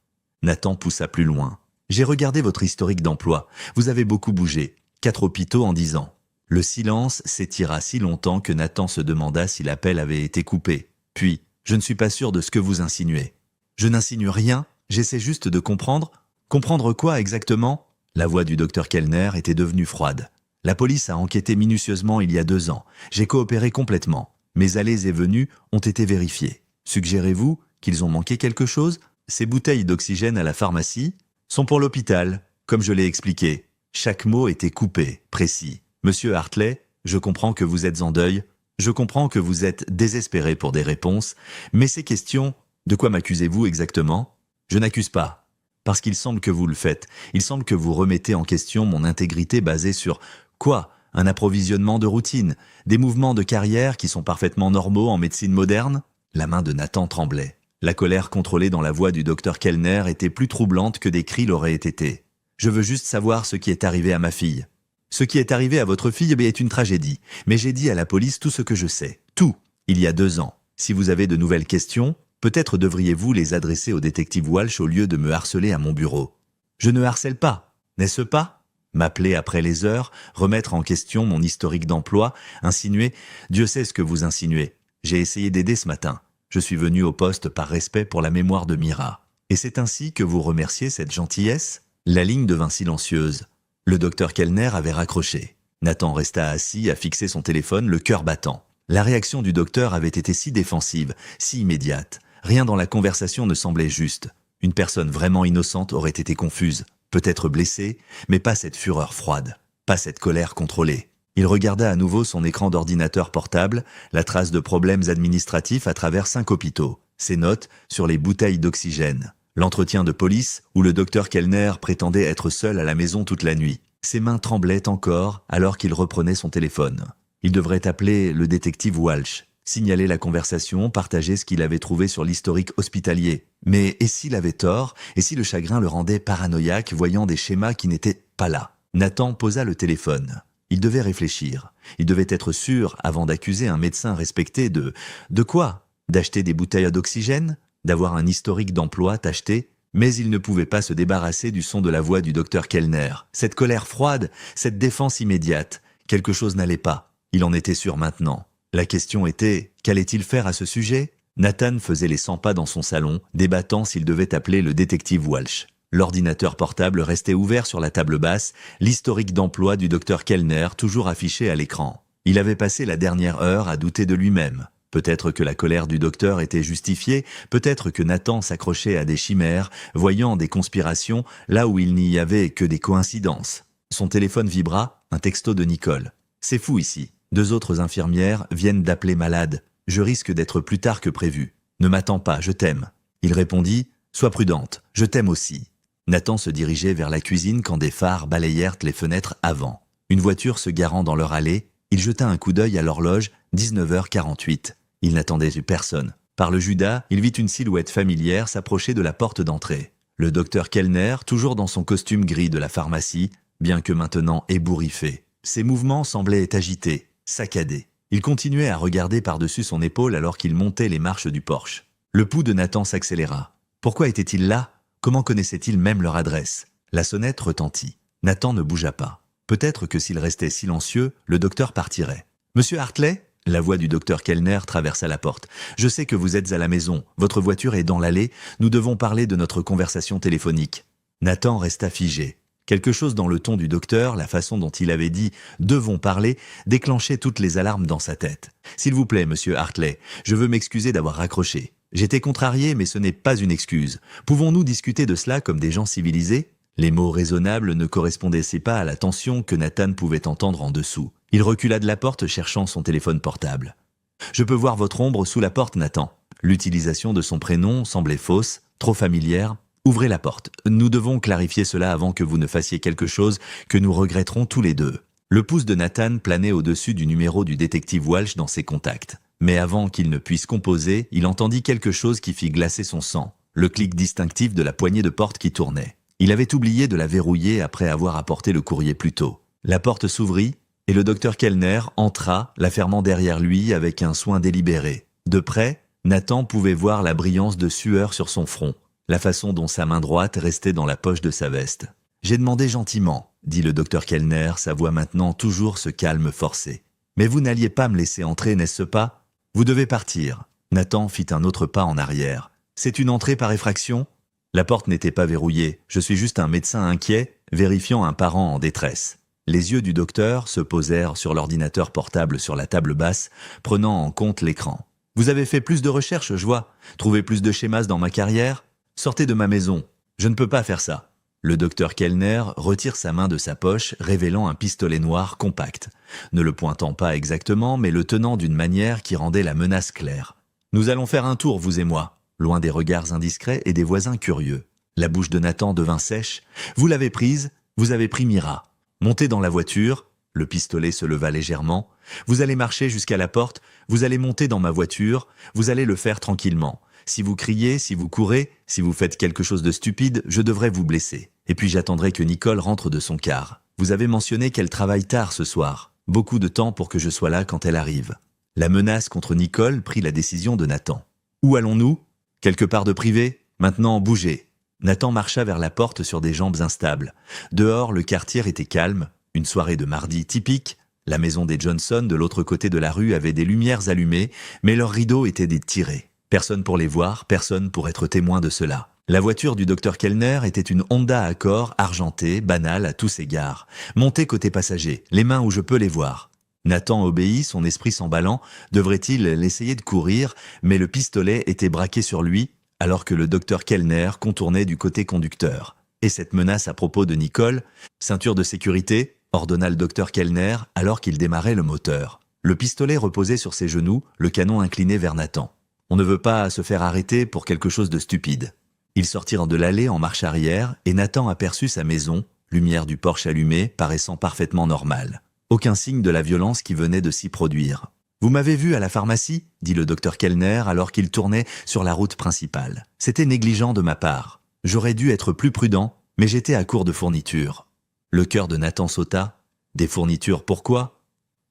Nathan poussa plus loin. « J'ai regardé votre historique d'emploi. Vous avez beaucoup bougé. 4 hôpitaux en 10 ans. » Le silence s'étira si longtemps que Nathan se demanda si l'appel avait été coupé. Puis, « Je ne suis pas sûr de ce que vous insinuez. »« Je n'insinue rien, j'essaie juste de comprendre. »« Comprendre quoi exactement ?» La voix du docteur Kellner était devenue froide. « La police a enquêté minutieusement il y a 2 ans. J'ai coopéré complètement. Mes allées et venues ont été vérifiées. Suggérez-vous qu'ils ont manqué quelque chose ? Ces bouteilles d'oxygène à la pharmacie sont pour l'hôpital, comme je l'ai expliqué. » Chaque mot était coupé, précis. « Monsieur Hartley, je comprends que vous êtes en deuil. Je comprends que vous êtes désespéré pour des réponses. Mais ces questions, de quoi m'accusez-vous exactement ? Je n'accuse pas. Parce qu'il semble que vous le faites. Il semble que vous remettez en question mon intégrité basée sur quoi? Un approvisionnement de routine, des mouvements de carrière qui sont parfaitement normaux en médecine moderne? La main de Nathan tremblait. La colère contrôlée dans la voix du docteur Kellner était plus troublante que des cris l'auraient été. Je veux juste savoir ce qui est arrivé à ma fille. Ce qui est arrivé à votre fille est une tragédie. Mais j'ai dit à la police tout ce que je sais. Tout. Il y a 2 ans. Si vous avez de nouvelles questions, peut-être devriez-vous les adresser au détective Walsh au lieu de me harceler à mon bureau. Je ne harcèle pas, n'est-ce pas? M'appeler après les heures, remettre en question mon historique d'emploi, insinuer « Dieu sait ce que vous insinuez. J'ai essayé d'aider ce matin. Je suis venu au poste par respect pour la mémoire de Mira. Et c'est ainsi que vous remerciez cette gentillesse ?» La ligne devint silencieuse. Le docteur Kellner avait raccroché. Nathan resta assis à fixer son téléphone, le cœur battant. La réaction du docteur avait été si défensive, si immédiate. Rien dans la conversation ne semblait juste. Une personne vraiment innocente aurait été confuse, peut-être blessée, mais pas cette fureur froide, pas cette colère contrôlée. Il regarda à nouveau son écran d'ordinateur portable, la trace de problèmes administratifs à travers 5 hôpitaux, ses notes sur les bouteilles d'oxygène, l'entretien de police où le docteur Kellner prétendait être seul à la maison toute la nuit. Ses mains tremblaient encore alors qu'il reprenait son téléphone. Il devrait appeler le détective Walsh, signaler la conversation, partager ce qu'il avait trouvé sur l'historique hospitalier. Mais et s'il avait tort, et si le chagrin le rendait paranoïaque, voyant des schémas qui n'étaient pas là? Nathan posa le téléphone. Il devait réfléchir. Il devait être sûr, avant d'accuser un médecin respecté de quoi? D'acheter des bouteilles d'oxygène? D'avoir un historique d'emploi tacheté? Mais il ne pouvait pas se débarrasser du son de la voix du docteur Kellner. Cette colère froide, cette défense immédiate. Quelque chose n'allait pas. Il en était sûr maintenant. La question était, qu'allait-il faire à ce sujet? Nathan faisait les 100 pas dans son salon, débattant s'il devait appeler le détective Walsh. L'ordinateur portable restait ouvert sur la table basse, l'historique d'emploi du docteur Kellner toujours affiché à l'écran. Il avait passé la dernière heure à douter de lui-même. Peut-être que la colère du docteur était justifiée, peut-être que Nathan s'accrochait à des chimères, voyant des conspirations là où il n'y avait que des coïncidences. Son téléphone vibra, un texto de Nicole. « C'est fou ici. 2 autres infirmières viennent d'appeler malade. Je risque d'être plus tard que prévu. Ne m'attends pas, je t'aime. » Il répondit « Sois prudente, je t'aime aussi. » Nathan se dirigeait vers la cuisine quand des phares balayèrent les fenêtres avant. Une voiture se garant dans leur allée, il jeta un coup d'œil à l'horloge, 19h48. Il n'attendait personne. Par le Judas, il vit une silhouette familière s'approcher de la porte d'entrée. Le docteur Kellner, toujours dans son costume gris de la pharmacie, bien que maintenant ébouriffé. Ses mouvements semblaient agités, saccadés. Il continuait à regarder par-dessus son épaule alors qu'il montait les marches du Porsche. Le pouls de Nathan s'accéléra. Pourquoi était-il là? Comment connaissait-il même leur adresse? La sonnette retentit. Nathan ne bougea pas. Peut-être que s'il restait silencieux, le docteur partirait. « Monsieur Hartley ?» La voix du docteur Kellner traversa la porte. « Je sais que vous êtes à la maison. Votre voiture est dans l'allée. Nous devons parler de notre conversation téléphonique. » Nathan resta figé. Quelque chose dans le ton du docteur, la façon dont il avait dit « devons parler » déclenchait toutes les alarmes dans sa tête. « S'il vous plaît, monsieur Hartley, je veux m'excuser d'avoir raccroché. J'étais contrarié, mais ce n'est pas une excuse. Pouvons-nous discuter de cela comme des gens civilisés ?» Les mots raisonnables ne correspondaient pas à la tension que Nathan pouvait entendre en dessous. Il recula de la porte cherchant son téléphone portable. « Je peux voir votre ombre sous la porte, Nathan. » L'utilisation de son prénom semblait fausse, trop familière. « Ouvrez la porte. Nous devons clarifier cela avant que vous ne fassiez quelque chose que nous regretterons tous les deux. » Le pouce de Nathan planait au-dessus du numéro du détective Walsh dans ses contacts. Mais avant qu'il ne puisse composer, il entendit quelque chose qui fit glacer son sang. Le clic distinctif de la poignée de porte qui tournait. Il avait oublié de la verrouiller après avoir apporté le courrier plus tôt. La porte s'ouvrit et le docteur Kellner entra, la fermant derrière lui avec un soin délibéré. De près, Nathan pouvait voir la brillance de sueur sur son front, la façon dont sa main droite restait dans la poche de sa veste. « J'ai demandé gentiment, » dit le docteur Kellner, sa voix maintenant toujours ce calme forcé. « Mais vous n'alliez pas me laisser entrer, n'est-ce pas? Vous devez partir. » Nathan fit un autre pas en arrière. « C'est une entrée par effraction ?» La porte n'était pas verrouillée. Je suis juste un médecin inquiet, vérifiant un parent en détresse. Les yeux du docteur se posèrent sur l'ordinateur portable sur la table basse, prenant en compte l'écran. « Vous avez fait plus de recherches, je vois. Trouvé plus de schémas dans ma carrière? Sortez de ma maison. Je ne peux pas faire ça. » Le docteur Kellner retire sa main de sa poche, révélant un pistolet noir compact, ne le pointant pas exactement, mais le tenant d'une manière qui rendait la menace claire. « Nous allons faire un tour, vous et moi. » Loin des regards indiscrets et des voisins curieux. La bouche de Nathan devint sèche. « Vous l'avez prise, vous avez pris Mira. Montez dans la voiture. » Le pistolet se leva légèrement. « Vous allez marcher jusqu'à la porte, vous allez monter dans ma voiture, vous allez le faire tranquillement. Si vous criez, si vous courez, si vous faites quelque chose de stupide, je devrais vous blesser. Et puis j'attendrai que Nicole rentre de son car. Vous avez mentionné qu'elle travaille tard ce soir. Beaucoup de temps pour que je sois là quand elle arrive. » La menace contre Nicole prit la décision de Nathan. « Où allons-nous ? Quelque part de privé ? Maintenant, bougez. » Nathan marcha vers la porte sur des jambes instables. Dehors, le quartier était calme. Une soirée de mardi typique. La maison des Johnson, de l'autre côté de la rue, avait des lumières allumées, mais leurs rideaux étaient détirés. Personne pour les voir, personne pour être témoin de cela. La voiture du docteur Kellner était une Honda Accord argentée, banale à tous égards. Montée côté passager, les mains où je peux les voir. Nathan obéit, son esprit s'emballant. Devrait-il l'essayer de courir, mais le pistolet était braqué sur lui, alors que le docteur Kellner contournait du côté conducteur. Et cette menace à propos de Nicole, « Ceinture de sécurité », ordonna le docteur Kellner alors qu'il démarrait le moteur. Le pistolet reposait sur ses genoux, le canon incliné vers Nathan. On ne veut pas se faire arrêter pour quelque chose de stupide. Ils sortirent de l'allée en marche arrière et Nathan aperçut sa maison, lumière du porche allumée, paraissant parfaitement normale. Aucun signe de la violence qui venait de s'y produire. « Vous m'avez vu à la pharmacie ?» dit le docteur Kellner alors qu'il tournait sur la route principale. « C'était négligent de ma part. J'aurais dû être plus prudent, mais j'étais à court de fournitures. » Le cœur de Nathan sauta. « Des fournitures, pourquoi ?»«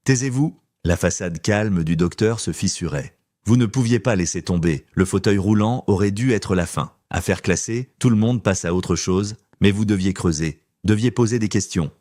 Taisez-vous !» La façade calme du docteur se fissurait. « Vous ne pouviez pas laisser tomber. Le fauteuil roulant aurait dû être la fin. Affaire classée, tout le monde passe à autre chose, mais vous deviez creuser, deviez poser des questions.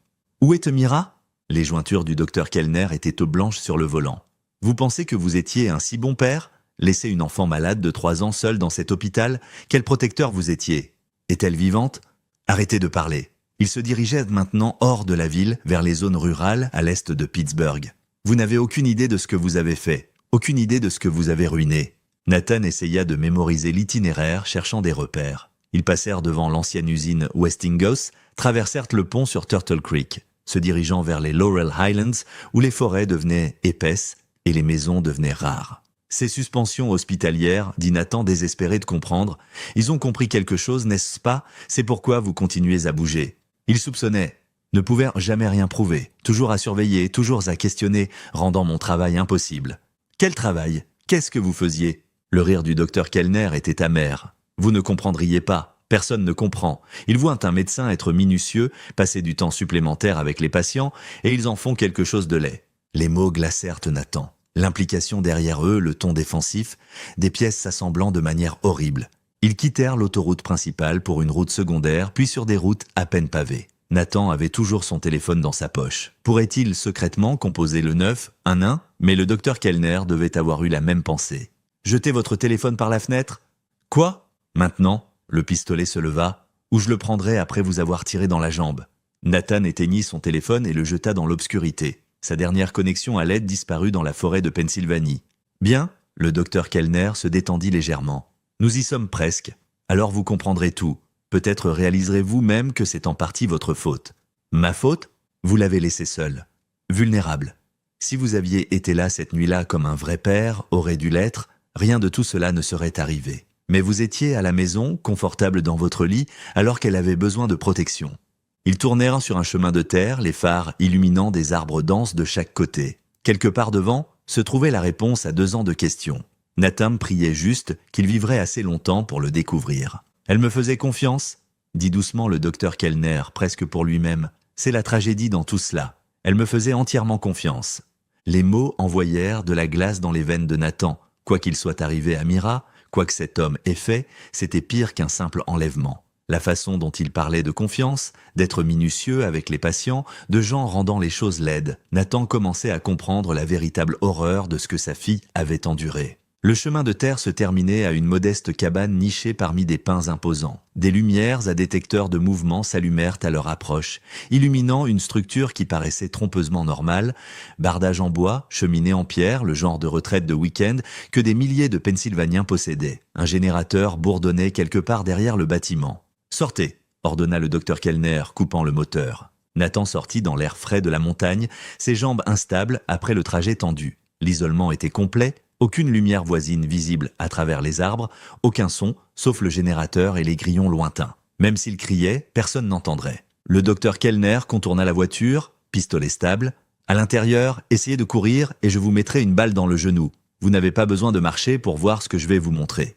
Où est Mira ?» Les jointures du docteur Kellner étaient blanches sur le volant. « Vous pensez que vous étiez un si bon père ? Laisser une enfant malade de 3 ans seule dans cet hôpital, quel protecteur vous étiez ? Est-elle vivante ? Arrêtez de parler. » Il se dirigeait maintenant hors de la ville, vers les zones rurales à l'est de Pittsburgh. Vous n'avez aucune idée de ce que vous avez fait, aucune idée de ce que vous avez ruiné. Nathan essaya de mémoriser l'itinéraire, cherchant des repères. Ils passèrent devant l'ancienne usine Westinghouse, traversèrent le pont sur Turtle Creek, se dirigeant vers les Laurel Highlands, où les forêts devenaient épaisses et les maisons devenaient rares. Ces suspensions hospitalières, dit Nathan désespéré de comprendre, ils ont compris quelque chose, n'est-ce pas ? C'est pourquoi vous continuez à bouger. Ils soupçonnaient, ne pouvaient jamais rien prouver, toujours à surveiller, toujours à questionner, rendant mon travail impossible. Quel travail ? Qu'est-ce que vous faisiez ? Le rire du docteur Kellner était amer. Vous ne comprendriez pas, personne ne comprend. Ils voient un médecin être minutieux, passer du temps supplémentaire avec les patients, et ils en font quelque chose de laid. Les mots glacèrent Nathan. L'implication derrière eux, le ton défensif, des pièces s'assemblant de manière horrible. Ils quittèrent l'autoroute principale pour une route secondaire, puis sur des routes à peine pavées. Nathan avait toujours son téléphone dans sa poche. Pourrait-il secrètement composer le 911 ? Mais le docteur Kellner devait avoir eu la même pensée. « Jetez votre téléphone par la fenêtre ?»« Quoi ? Maintenant ?» Le pistolet se leva. « Ou je le prendrai après vous avoir tiré dans la jambe. » Nathan éteignit son téléphone et le jeta dans l'obscurité. Sa dernière connexion à l'aide disparut dans la forêt de Pennsylvanie. « Bien ?» Le docteur Kellner se détendit légèrement. « Nous y sommes presque. Alors vous comprendrez tout. Peut-être réaliserez-vous même que c'est en partie votre faute. »« Ma faute ? Vous l'avez laissé seul. Vulnérable. Si vous aviez été là cette nuit-là comme un vrai père, aurait dû l'être, rien de tout cela ne serait arrivé. Mais vous étiez à la maison, confortable dans votre lit, alors qu'elle avait besoin de protection. » Ils tournèrent sur un chemin de terre, les phares illuminant des arbres denses de chaque côté. Quelque part devant se trouvait la réponse à 2 ans de questions. Nathan priait juste qu'il vivrait assez longtemps pour le découvrir. « Elle me faisait confiance ?» dit doucement le docteur Kellner, presque pour lui-même. « C'est la tragédie dans tout cela. Elle me faisait entièrement confiance. » Les mots envoyèrent de la glace dans les veines de Nathan. Quoi qu'il soit arrivé à Mira, quoi que cet homme ait fait, c'était pire qu'un simple enlèvement. La façon dont il parlait de confiance, d'être minutieux avec les patients, de gens rendant les choses laides, Nathan commençait à comprendre la véritable horreur de ce que sa fille avait enduré. Le chemin de terre se terminait à une modeste cabane nichée parmi des pins imposants. Des lumières à détecteurs de mouvement s'allumèrent à leur approche, illuminant une structure qui paraissait trompeusement normale, bardage en bois, cheminée en pierre, le genre de retraite de week-end que des milliers de Pennsylvaniens possédaient. Un générateur bourdonnait quelque part derrière le bâtiment. « Sortez !» ordonna le docteur Kellner, coupant le moteur. Nathan sortit dans l'air frais de la montagne, ses jambes instables après le trajet tendu. L'isolement était complet, aucune lumière voisine visible à travers les arbres, aucun son, sauf le générateur et les grillons lointains. Même s'il criait, personne n'entendrait. Le docteur Kellner contourna la voiture, pistolet stable. À l'intérieur, essayez de courir et je vous mettrai une balle dans le genou. Vous n'avez pas besoin de marcher pour voir ce que je vais vous montrer.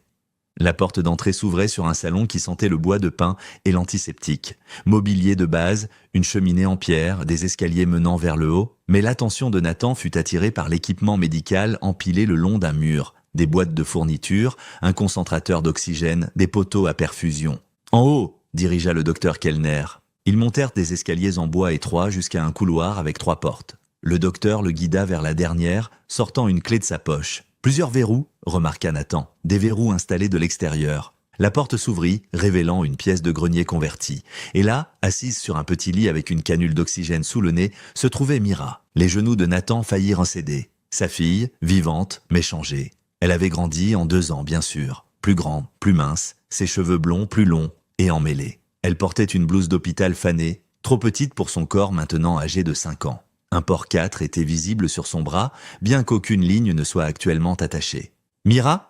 La porte d'entrée s'ouvrait sur un salon qui sentait le bois de pin et l'antiseptique. Mobilier de base, une cheminée en pierre, des escaliers menant vers le haut. Mais l'attention de Nathan fut attirée par l'équipement médical empilé le long d'un mur. Des boîtes de fournitures, un concentrateur d'oxygène, des poteaux à perfusion. En haut, dirigea le docteur Kellner. Ils montèrent des escaliers en bois étroits jusqu'à un couloir avec 3 portes. Le docteur le guida vers la dernière, sortant une clé de sa poche. Plusieurs verrous, remarqua Nathan, des verrous installés de l'extérieur. La porte s'ouvrit, révélant une pièce de grenier convertie. Et là, assise sur un petit lit avec une canule d'oxygène sous le nez, se trouvait Mira. Les genoux de Nathan faillirent céder. Sa fille, vivante, mais changée. Elle avait grandi en 2 ans, bien sûr. Plus grande, plus mince, ses cheveux blonds plus longs et emmêlés. Elle portait une blouse d'hôpital fanée, trop petite pour son corps maintenant âgé de 5 ans. Un port 4 était visible sur son bras, bien qu'aucune ligne ne soit actuellement attachée. « Mira ?»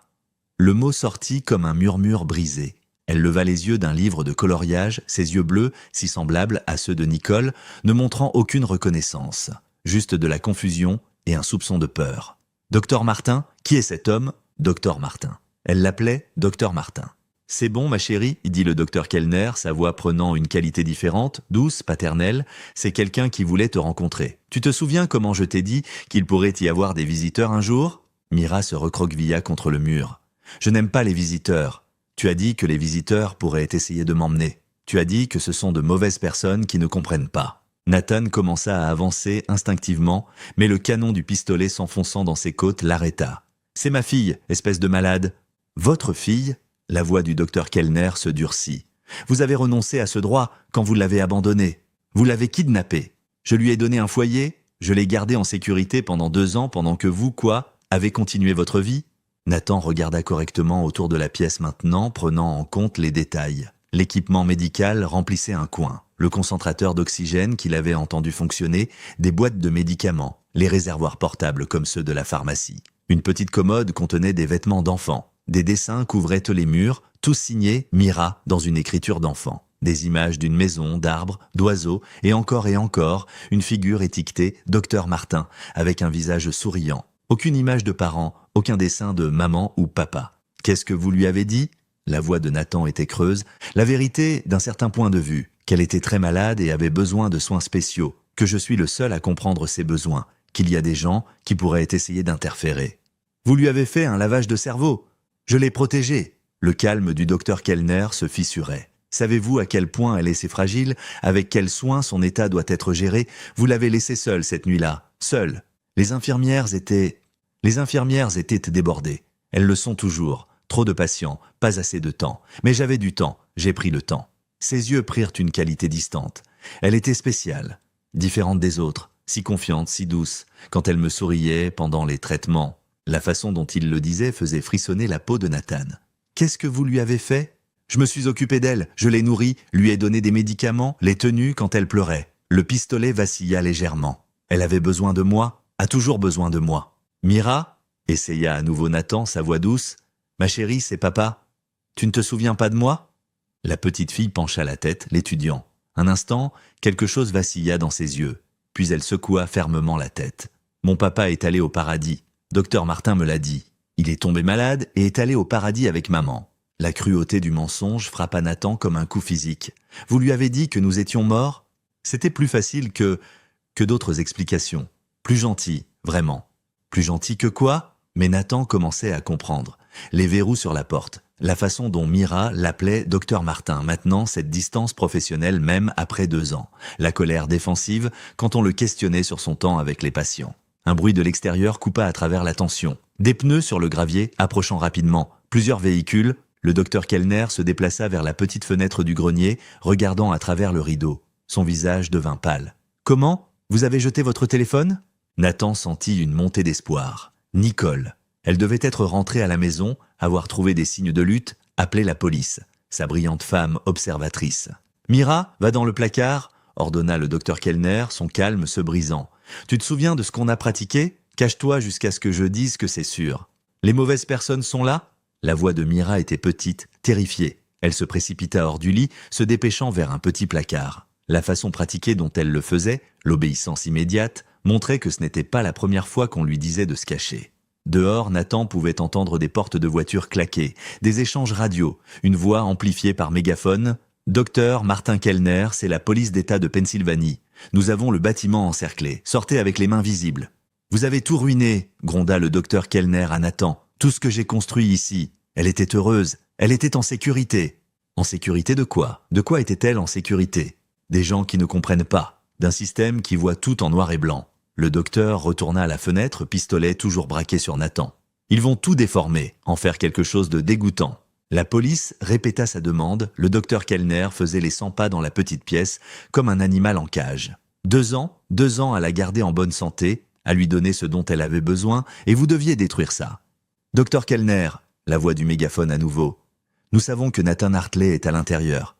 Le mot sortit comme un murmure brisé. Elle leva les yeux d'un livre de coloriage, ses yeux bleus, si semblables à ceux de Nicole, ne montrant aucune reconnaissance. Juste de la confusion et un soupçon de peur. « Docteur Martin, qui est cet homme ?»« Docteur Martin. » Elle l'appelait Docteur Martin. « C'est bon, ma chérie, dit le docteur Kellner, sa voix prenant une qualité différente, douce, paternelle. C'est quelqu'un qui voulait te rencontrer. Tu te souviens comment je t'ai dit qu'il pourrait y avoir des visiteurs un jour ?» Mira se recroquevilla contre le mur. « Je n'aime pas les visiteurs. Tu as dit que les visiteurs pourraient essayer de m'emmener. Tu as dit que ce sont de mauvaises personnes qui ne comprennent pas. » Nathan commença à avancer instinctivement, mais le canon du pistolet s'enfonçant dans ses côtes l'arrêta. « C'est ma fille, espèce de malade. »« Votre fille ?» La voix du docteur Kellner se durcit. « Vous avez renoncé à ce droit quand vous l'avez abandonné. Vous l'avez kidnappé. Je lui ai donné un foyer, je l'ai gardé en sécurité pendant 2 ans pendant que vous, avez continué votre vie ?» Nathan regarda correctement autour de la pièce maintenant, prenant en compte les détails. L'équipement médical remplissait un coin. Le concentrateur d'oxygène qu'il avait entendu fonctionner, des boîtes de médicaments, les réservoirs portables comme ceux de la pharmacie. Une petite commode contenait des vêtements d'enfants. Des dessins couvraient les murs, tous signés Mira dans une écriture d'enfant. Des images d'une maison, d'arbres, d'oiseaux, et encore, une figure étiquetée Docteur Martin, avec un visage souriant. Aucune image de parents, aucun dessin de maman ou papa. « Qu'est-ce que vous lui avez dit ?» La voix de Nathan était creuse. La vérité, d'un certain point de vue, qu'elle était très malade et avait besoin de soins spéciaux, que je suis le seul à comprendre ses besoins, qu'il y a des gens qui pourraient essayer d'interférer. « Vous lui avez fait un lavage de cerveau. Je l'ai protégée. » Le calme du docteur Kellner se fissurait. « Savez-vous à quel point elle est si fragile, avec quel soin son état doit être géré? Vous l'avez laissée seule cette nuit-là, seule. Les infirmières étaient débordées. Elles le sont toujours. Trop de patients, pas assez de temps. Mais j'avais du temps, j'ai pris le temps. » Ses yeux prirent une qualité distante. Elle était spéciale, différente des autres, si confiante, si douce, quand elle me souriait pendant les traitements. La façon dont il le disait faisait frissonner la peau de Nathan. « Qu'est-ce que vous lui avez fait ?»« Je me suis occupé d'elle, je l'ai nourrie, lui ai donné des médicaments, l'ai tenue quand elle pleurait. » Le pistolet vacilla légèrement. Elle avait besoin de moi, a toujours besoin de moi. « Mira ?» essaya à nouveau Nathan, sa voix douce. « Ma chérie, c'est papa. Tu ne te souviens pas de moi ?» La petite fille pencha la tête, l'étudiant. Un instant, quelque chose vacilla dans ses yeux. Puis elle secoua fermement la tête. « Mon papa est allé au paradis. Docteur Martin me l'a dit. Il est tombé malade et est allé au paradis avec maman. » La cruauté du mensonge frappa Nathan comme un coup physique. « Vous lui avez dit que nous étions morts ?» C'était plus facile que d'autres explications. Plus gentil, vraiment. Plus gentil que quoi? Mais Nathan commençait à comprendre. Les verrous sur la porte. La façon dont Mira l'appelait Docteur Martin, maintenant cette distance professionnelle même après 2 ans. La colère défensive quand on le questionnait sur son temps avec les patients. Un bruit de l'extérieur coupa à travers la tension. Des pneus sur le gravier, approchant rapidement. Plusieurs véhicules. Le docteur Kellner se déplaça vers la petite fenêtre du grenier, regardant à travers le rideau. Son visage devint pâle. « Comment? Vous avez jeté votre téléphone ?» Nathan sentit une montée d'espoir. Nicole. Elle devait être rentrée à la maison, avoir trouvé des signes de lutte, appeler la police. Sa brillante femme observatrice. « Mira, va dans le placard !» ordonna le docteur Kellner, son calme se brisant. « Tu te souviens de ce qu'on a pratiqué? Cache-toi jusqu'à ce que je dise que c'est sûr. Les mauvaises personnes sont là ?» La voix de Mira était petite, terrifiée. Elle se précipita hors du lit, se dépêchant vers un petit placard. La façon pratiquée dont elle le faisait, l'obéissance immédiate, montrait que ce n'était pas la première fois qu'on lui disait de se cacher. Dehors, Nathan pouvait entendre des portes de voiture claquer, des échanges radio, une voix amplifiée par mégaphone. « Docteur Martin Kellner, c'est la police d'État de Pennsylvanie. Nous avons le bâtiment encerclé. Sortez avec les mains visibles. »« Vous avez tout ruiné » gronda le docteur Kellner à Nathan. « Tout ce que j'ai construit ici. » Elle était heureuse. Elle était en sécurité. En sécurité de quoi? De quoi était-elle en sécurité? Des gens qui ne comprennent pas. D'un système qui voit tout en noir et blanc. Le docteur retourna à la fenêtre, pistolet toujours braqué sur Nathan. Ils vont tout déformer, en faire quelque chose de dégoûtant. La police répéta sa demande, le docteur Kellner faisait les 100 pas dans la petite pièce, comme un animal en cage. 2 ans à la garder en bonne santé, à lui donner ce dont elle avait besoin, et vous deviez détruire ça. Docteur Kellner, la voix du mégaphone à nouveau. Nous savons que Nathan Hartley est à l'intérieur.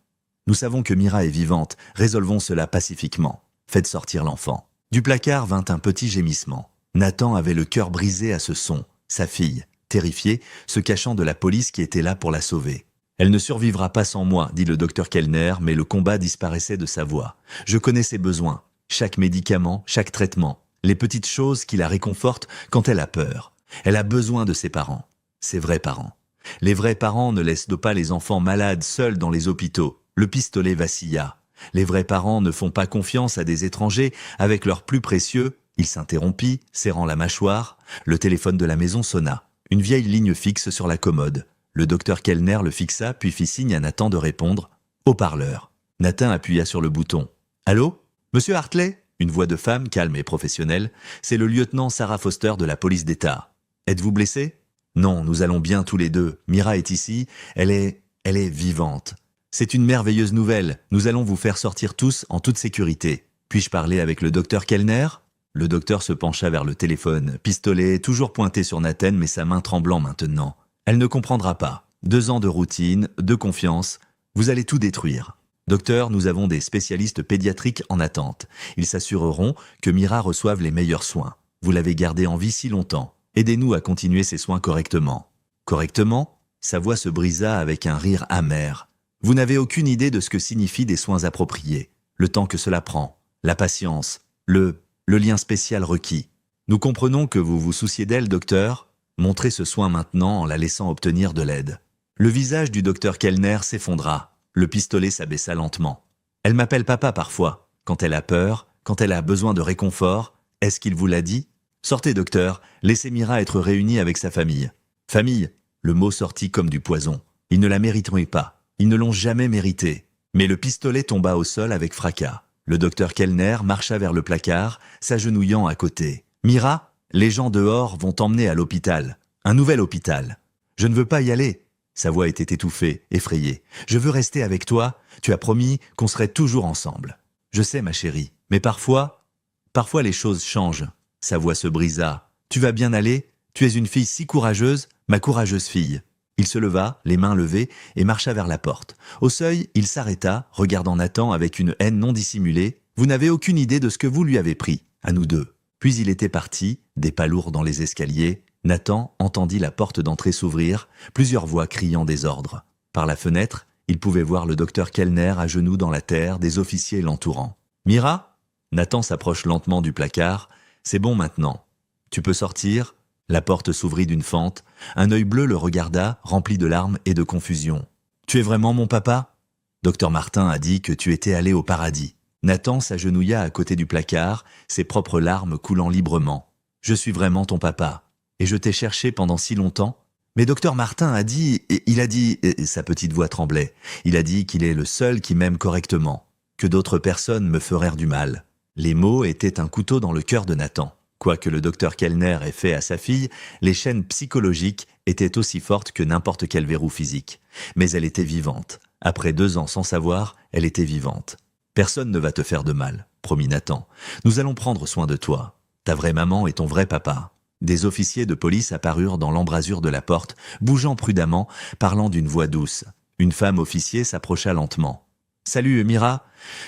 Nous savons que Mira est vivante, résolvons cela pacifiquement. Faites sortir l'enfant. Du placard vint un petit gémissement. Nathan avait le cœur brisé à ce son. Sa fille, terrifiée, se cachant de la police qui était là pour la sauver. « Elle ne survivra pas sans moi », dit le docteur Kellner, mais le combat disparaissait de sa voix. « Je connais ses besoins, chaque médicament, chaque traitement, les petites choses qui la réconfortent quand elle a peur. Elle a besoin de ses parents, ses vrais parents. Les vrais parents ne laissent pas les enfants malades seuls dans les hôpitaux. » Le pistolet vacilla. Les vrais parents ne font pas confiance à des étrangers avec leurs plus précieux. Il s'interrompit, serrant la mâchoire. Le téléphone de la maison sonna. Une vieille ligne fixe sur la commode. Le docteur Kellner le fixa, puis fit signe à Nathan de répondre. Haut-parleur. Nathan appuya sur le bouton. « Allô? Monsieur Hartley ?» Une voix de femme, calme et professionnelle. « C'est le lieutenant Sarah Foster de la police d'État. Êtes-vous blessé? »« Non, nous allons bien tous les deux. Mira est ici. Elle est vivante. » C'est une merveilleuse nouvelle. Nous allons vous faire sortir tous en toute sécurité. Puis-je parler avec le docteur Kellner? Le docteur se pencha vers le téléphone, pistolet toujours pointé sur Nathan, mais sa main tremblant maintenant. Elle ne comprendra pas. 2 ans de routine, de confiance. Vous allez tout détruire. Docteur, nous avons des spécialistes pédiatriques en attente. Ils s'assureront que Mira reçoive les meilleurs soins. Vous l'avez gardée en vie si longtemps. Aidez-nous à continuer ces soins correctement. Correctement? Sa voix se brisa avec un rire amer. Vous n'avez aucune idée de ce que signifient des soins appropriés, le temps que cela prend, la patience, le lien spécial requis. Nous comprenons que vous vous souciez d'elle, docteur. Montrez ce soin maintenant en la laissant obtenir de l'aide. Le visage du docteur Kellner s'effondra. Le pistolet s'abaissa lentement. Elle m'appelle papa parfois, quand elle a peur, quand elle a besoin de réconfort. Est-ce qu'il vous l'a dit? Sortez, docteur, laissez Mira être réunie avec sa famille. Famille, le mot sortit comme du poison. Ils ne la mériteraient pas. Ils ne l'ont jamais mérité. Mais le pistolet tomba au sol avec fracas. Le docteur Kellner marcha vers le placard, s'agenouillant à côté. « Mira, les gens dehors vont t'emmener à l'hôpital. Un nouvel hôpital. Je ne veux pas y aller. » Sa voix était étouffée, effrayée. « Je veux rester avec toi. Tu as promis qu'on serait toujours ensemble. Je sais, ma chérie. Mais parfois les choses changent. » Sa voix se brisa. « Tu vas bien aller? Tu es une fille si courageuse, ma courageuse fille. » Il se leva, les mains levées, et marcha vers la porte. Au seuil, il s'arrêta, regardant Nathan avec une haine non dissimulée. « Vous n'avez aucune idée de ce que vous lui avez pris, à nous deux. » Puis il était parti, des pas lourds dans les escaliers. Nathan entendit la porte d'entrée s'ouvrir, plusieurs voix criant des ordres. Par la fenêtre, il pouvait voir le docteur Kellner à genoux dans la terre, des officiers l'entourant. « Mira ?» Nathan s'approche lentement du placard. « C'est bon maintenant. Tu peux sortir ?» La porte s'ouvrit d'une fente. Un œil bleu le regarda, rempli de larmes et de confusion. « Tu es vraiment mon papa ?» Docteur Martin a dit que tu étais allé au paradis. Nathan s'agenouilla à côté du placard, ses propres larmes coulant librement. « Je suis vraiment ton papa. Et je t'ai cherché pendant si longtemps. Mais docteur Martin a dit, et sa petite voix tremblait, il a dit qu'il est le seul qui m'aime correctement, que d'autres personnes me feraient du mal. » Les mots étaient un couteau dans le cœur de Nathan. Quoique le docteur Kellner ait fait à sa fille, les chaînes psychologiques étaient aussi fortes que n'importe quel verrou physique. Mais elle était vivante. Après 2 ans sans savoir, elle était vivante. « Personne ne va te faire de mal, » promit Nathan. « Nous allons prendre soin de toi. Ta vraie maman et ton vrai papa. » Des officiers de police apparurent dans l'embrasure de la porte, bougeant prudemment, parlant d'une voix douce. Une femme officier s'approcha lentement. « Salut, Mira.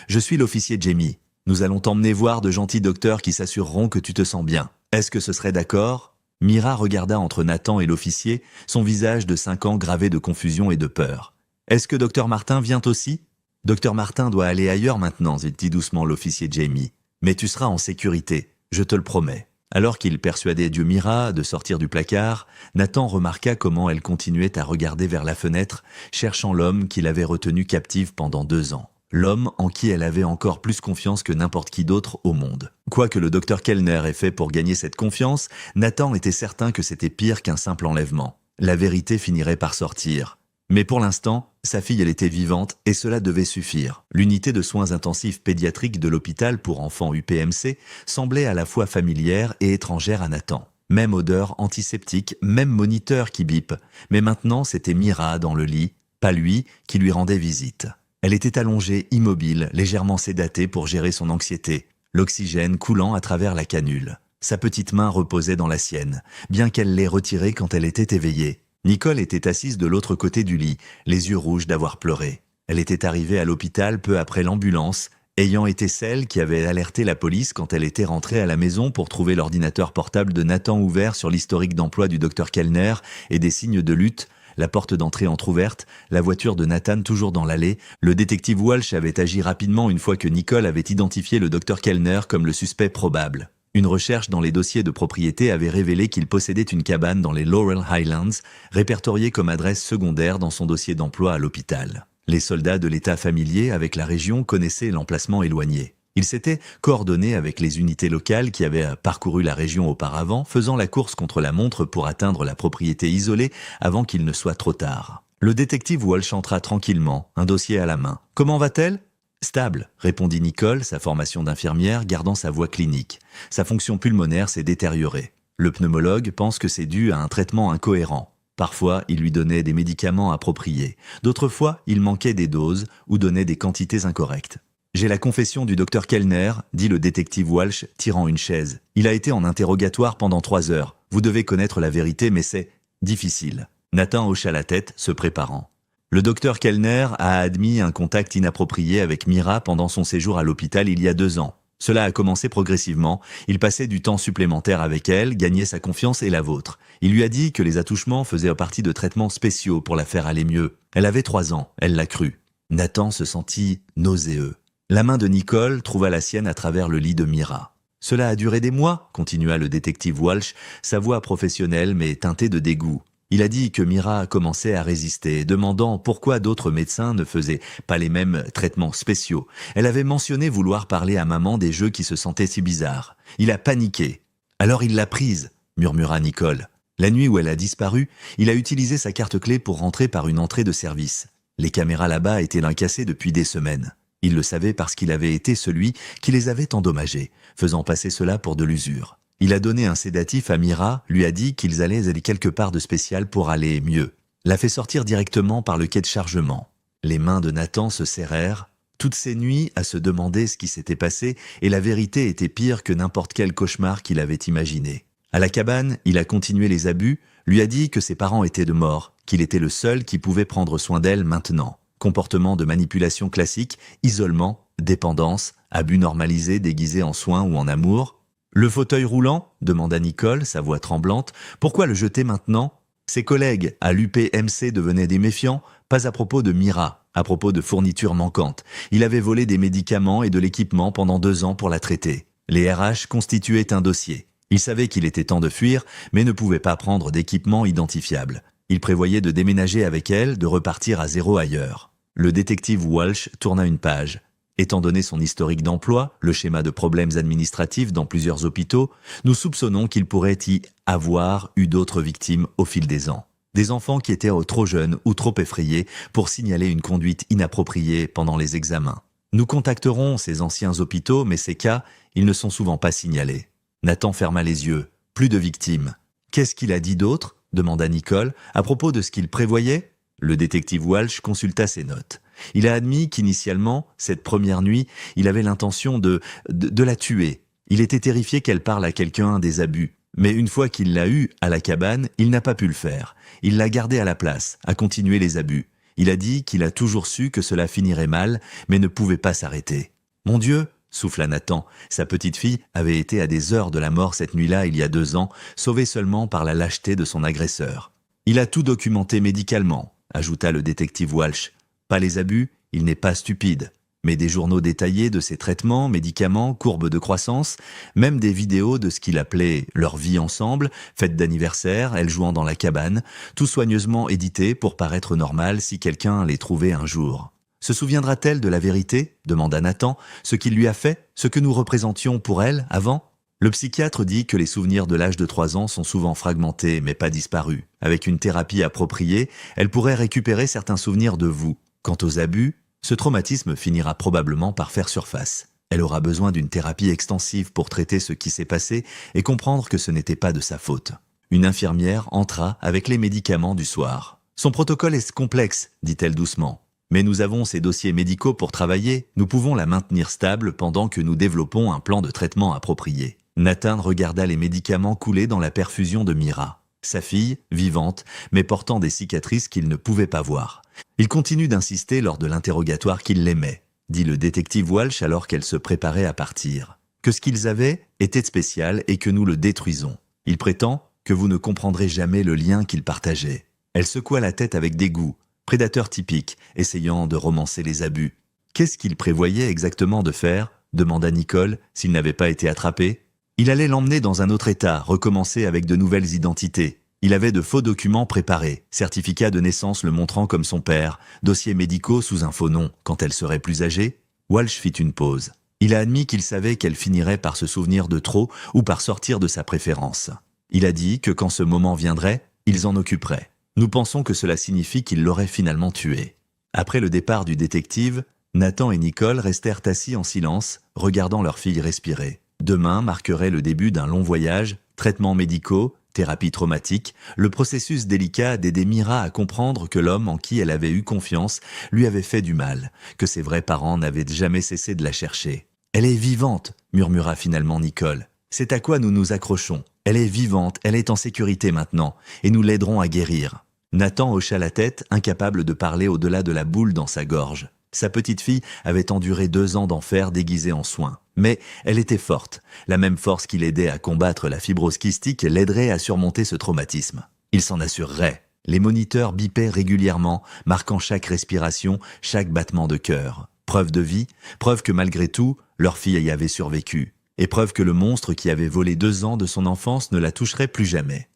Je suis l'officier Jamie. Nous allons t'emmener voir de gentils docteurs qui s'assureront que tu te sens bien. Est-ce que ce serait d'accord ?» Mira regarda entre Nathan et l'officier, son visage de 5 ans gravé de confusion et de peur. Est-ce que Dr Martin vient aussi? Dr Martin doit aller ailleurs maintenant, dit doucement l'officier Jamie. Mais tu seras en sécurité, je te le promets. Alors qu'il persuadait Mira de sortir du placard, Nathan remarqua comment elle continuait à regarder vers la fenêtre, cherchant l'homme qui l'avait retenue captive pendant 2 ans. L'homme en qui elle avait encore plus confiance que n'importe qui d'autre au monde. Quoi que le docteur Kellner ait fait pour gagner cette confiance, Nathan était certain que c'était pire qu'un simple enlèvement. La vérité finirait par sortir. Mais pour l'instant, sa fille elle était vivante et cela devait suffire. L'unité de soins intensifs pédiatriques de l'hôpital pour enfants UPMC semblait à la fois familière et étrangère à Nathan. Même odeur antiseptique, même moniteur qui bip. Mais maintenant, c'était Mira dans le lit, pas lui, qui lui rendait visite. Elle était allongée, immobile, légèrement sédatée pour gérer son anxiété, l'oxygène coulant à travers la canule. Sa petite main reposait dans la sienne, bien qu'elle l'ait retirée quand elle était éveillée. Nicole était assise de l'autre côté du lit, les yeux rouges d'avoir pleuré. Elle était arrivée à l'hôpital peu après l'ambulance, ayant été celle qui avait alerté la police quand elle était rentrée à la maison pour trouver l'ordinateur portable de Nathan ouvert sur l'historique d'emploi du docteur Kellner et des signes de lutte, la porte d'entrée entr'ouverte, la voiture de Nathan toujours dans l'allée. Le détective Walsh avait agi rapidement une fois que Nicole avait identifié le docteur Kellner comme le suspect probable. Une recherche dans les dossiers de propriété avait révélé qu'il possédait une cabane dans les Laurel Highlands, répertoriée comme adresse secondaire dans son dossier d'emploi à l'hôpital. Les soldats de l'État familier avec la région connaissaient l'emplacement éloigné. Ils s'étaient coordonnés avec les unités locales qui avaient parcouru la région auparavant, faisant la course contre la montre pour atteindre la propriété isolée avant qu'il ne soit trop tard. Le détective Walsh entra tranquillement, un dossier à la main. « Comment va-t-elle » ? « Stable », répondit Nicole, sa formation d'infirmière gardant sa voix clinique. Sa fonction pulmonaire s'est détériorée. Le pneumologue pense que c'est dû à un traitement incohérent. Parfois, il lui donnait des médicaments appropriés. D'autres fois, il manquait des doses ou donnait des quantités incorrectes. « J'ai la confession du docteur Kellner », dit le détective Walsh, tirant une chaise. « Il a été en interrogatoire pendant 3 heures. Vous devez connaître la vérité, mais c'est difficile. » Nathan hocha la tête, se préparant. Le docteur Kellner a admis un contact inapproprié avec Mira pendant son séjour à l'hôpital il y a 2 ans. Cela a commencé progressivement. Il passait du temps supplémentaire avec elle, gagnait sa confiance et la vôtre. Il lui a dit que les attouchements faisaient partie de traitements spéciaux pour la faire aller mieux. Elle avait 3 ans, elle l'a cru. Nathan se sentit nauséeux. La main de Nicole trouva la sienne à travers le lit de Mira. « Cela a duré des mois », continua le détective Walsh, sa voix professionnelle mais teintée de dégoût. Il a dit que Mira commençait à résister, demandant pourquoi d'autres médecins ne faisaient pas les mêmes traitements spéciaux. Elle avait mentionné vouloir parler à maman des jeux qui se sentaient si bizarres. Il a paniqué. « Alors il l'a prise », murmura Nicole. La nuit où elle a disparu, il a utilisé sa carte clé pour rentrer par une entrée de service. Les caméras là-bas étaient incassées depuis des semaines. Il le savait parce qu'il avait été celui qui les avait endommagés, faisant passer cela pour de l'usure. Il a donné un sédatif à Mira, lui a dit qu'ils allaient aller quelque part de spécial pour aller mieux. L'a fait sortir directement par le quai de chargement. Les mains de Nathan se serrèrent. Toutes ces nuits à se demander ce qui s'était passé, et la vérité était pire que n'importe quel cauchemar qu'il avait imaginé. À la cabane, il a continué les abus, lui a dit que ses parents étaient de mort, qu'il était le seul qui pouvait prendre soin d'elle maintenant. Comportement de manipulation classique, isolement, dépendance, abus normalisé déguisé en soins ou en amour. « Le fauteuil roulant ?» demanda Nicole, sa voix tremblante. « Pourquoi le jeter maintenant ?» Ses collègues à l'UPMC devenaient des méfiants, pas à propos de Mira, à propos de fournitures manquantes. Il avait volé des médicaments et de l'équipement pendant 2 ans pour la traiter. Les RH constituaient un dossier. Il savait qu'il était temps de fuir, mais ne pouvait pas prendre d'équipement identifiable. Il prévoyait de déménager avec elle, de repartir à zéro ailleurs. Le détective Walsh tourna une page. Étant donné son historique d'emploi, le schéma de problèmes administratifs dans plusieurs hôpitaux, nous soupçonnons qu'il pourrait y avoir eu d'autres victimes au fil des ans. Des enfants qui étaient trop jeunes ou trop effrayés pour signaler une conduite inappropriée pendant les examens. Nous contacterons ces anciens hôpitaux, mais ces cas, ils ne sont souvent pas signalés. Nathan ferma les yeux. Plus de victimes. Qu'est-ce qu'il a dit d'autre ? Demanda Nicole, à propos de ce qu'il prévoyait. Le détective Walsh consulta ses notes. Il a admis qu'initialement, cette première nuit, il avait l'intention de la tuer. Il était terrifié qu'elle parle à quelqu'un des abus. Mais une fois qu'il l'a eue à la cabane, il n'a pas pu le faire. Il l'a gardée à la place, à continuer les abus. Il a dit qu'il a toujours su que cela finirait mal, mais ne pouvait pas s'arrêter. « Mon Dieu !» souffla Nathan. Sa petite fille avait été à des heures de la mort cette nuit-là il y a 2 ans, sauvée seulement par la lâcheté de son agresseur. « Il a tout documenté médicalement », ajouta le détective Walsh. Pas les abus, il n'est pas stupide. Mais des journaux détaillés de ses traitements, médicaments, courbes de croissance, même des vidéos de ce qu'il appelait leur vie ensemble, fête d'anniversaire, elle jouant dans la cabane, tout soigneusement édité pour paraître normal si quelqu'un les trouvait un jour. Se souviendra-t-elle de la vérité ? Demanda Nathan, ce qu'il lui a fait, ce que nous représentions pour elle avant ? Le psychiatre dit que les souvenirs de l'âge de 3 ans sont souvent fragmentés mais pas disparus. Avec une thérapie appropriée, elle pourrait récupérer certains souvenirs de vous. Quant aux abus, ce traumatisme finira probablement par faire surface. Elle aura besoin d'une thérapie extensive pour traiter ce qui s'est passé et comprendre que ce n'était pas de sa faute. Une infirmière entra avec les médicaments du soir. Son protocole est complexe, dit-elle doucement. Mais nous avons ces dossiers médicaux pour travailler, nous pouvons la maintenir stable pendant que nous développons un plan de traitement approprié. Nathan regarda les médicaments couler dans la perfusion de Mira. Sa fille, vivante, mais portant des cicatrices qu'il ne pouvait pas voir. Il continue d'insister lors de l'interrogatoire qu'il l'aimait, dit le détective Walsh alors qu'elle se préparait à partir. Que ce qu'ils avaient était spécial et que nous le détruisons. Il prétend que vous ne comprendrez jamais le lien qu'ils partageaient. Elle secoua la tête avec dégoût, prédateur typique, essayant de romancer les abus. Qu'est-ce qu'il prévoyait exactement de faire ? Demanda Nicole, s'il n'avait pas été attrapé. Il allait l'emmener dans un autre état, recommencer avec de nouvelles identités. Il avait de faux documents préparés, certificat de naissance le montrant comme son père, dossiers médicaux sous un faux nom quand elle serait plus âgée. Walsh fit une pause. Il a admis qu'il savait qu'elle finirait par se souvenir de trop ou par sortir de sa préférence. Il a dit que quand ce moment viendrait, ils en occuperaient. Nous pensons que cela signifie qu'il l'aurait finalement tuée. Après le départ du détective, Nathan et Nicole restèrent assis en silence, regardant leur fille respirer. Demain marquerait le début d'un long voyage, traitements médicaux, thérapie traumatique, le processus délicat d'aider Mira à comprendre que l'homme en qui elle avait eu confiance lui avait fait du mal, que ses vrais parents n'avaient jamais cessé de la chercher. « Elle est vivante !» murmura finalement Nicole. « C'est à quoi nous nous accrochons. Elle est vivante, elle est en sécurité maintenant, et nous l'aiderons à guérir. » Nathan hocha la tête, incapable de parler au-delà de la boule dans sa gorge. Sa petite fille avait enduré 2 ans d'enfer déguisée en soins. Mais elle était forte. La même force qui l'aidait à combattre la fibrose kystique l'aiderait à surmonter ce traumatisme. Il s'en assurerait. Les moniteurs bipaient régulièrement, marquant chaque respiration, chaque battement de cœur. Preuve de vie, preuve que malgré tout, leur fille y avait survécu. Et preuve que le monstre qui avait volé 2 ans de son enfance ne la toucherait plus jamais.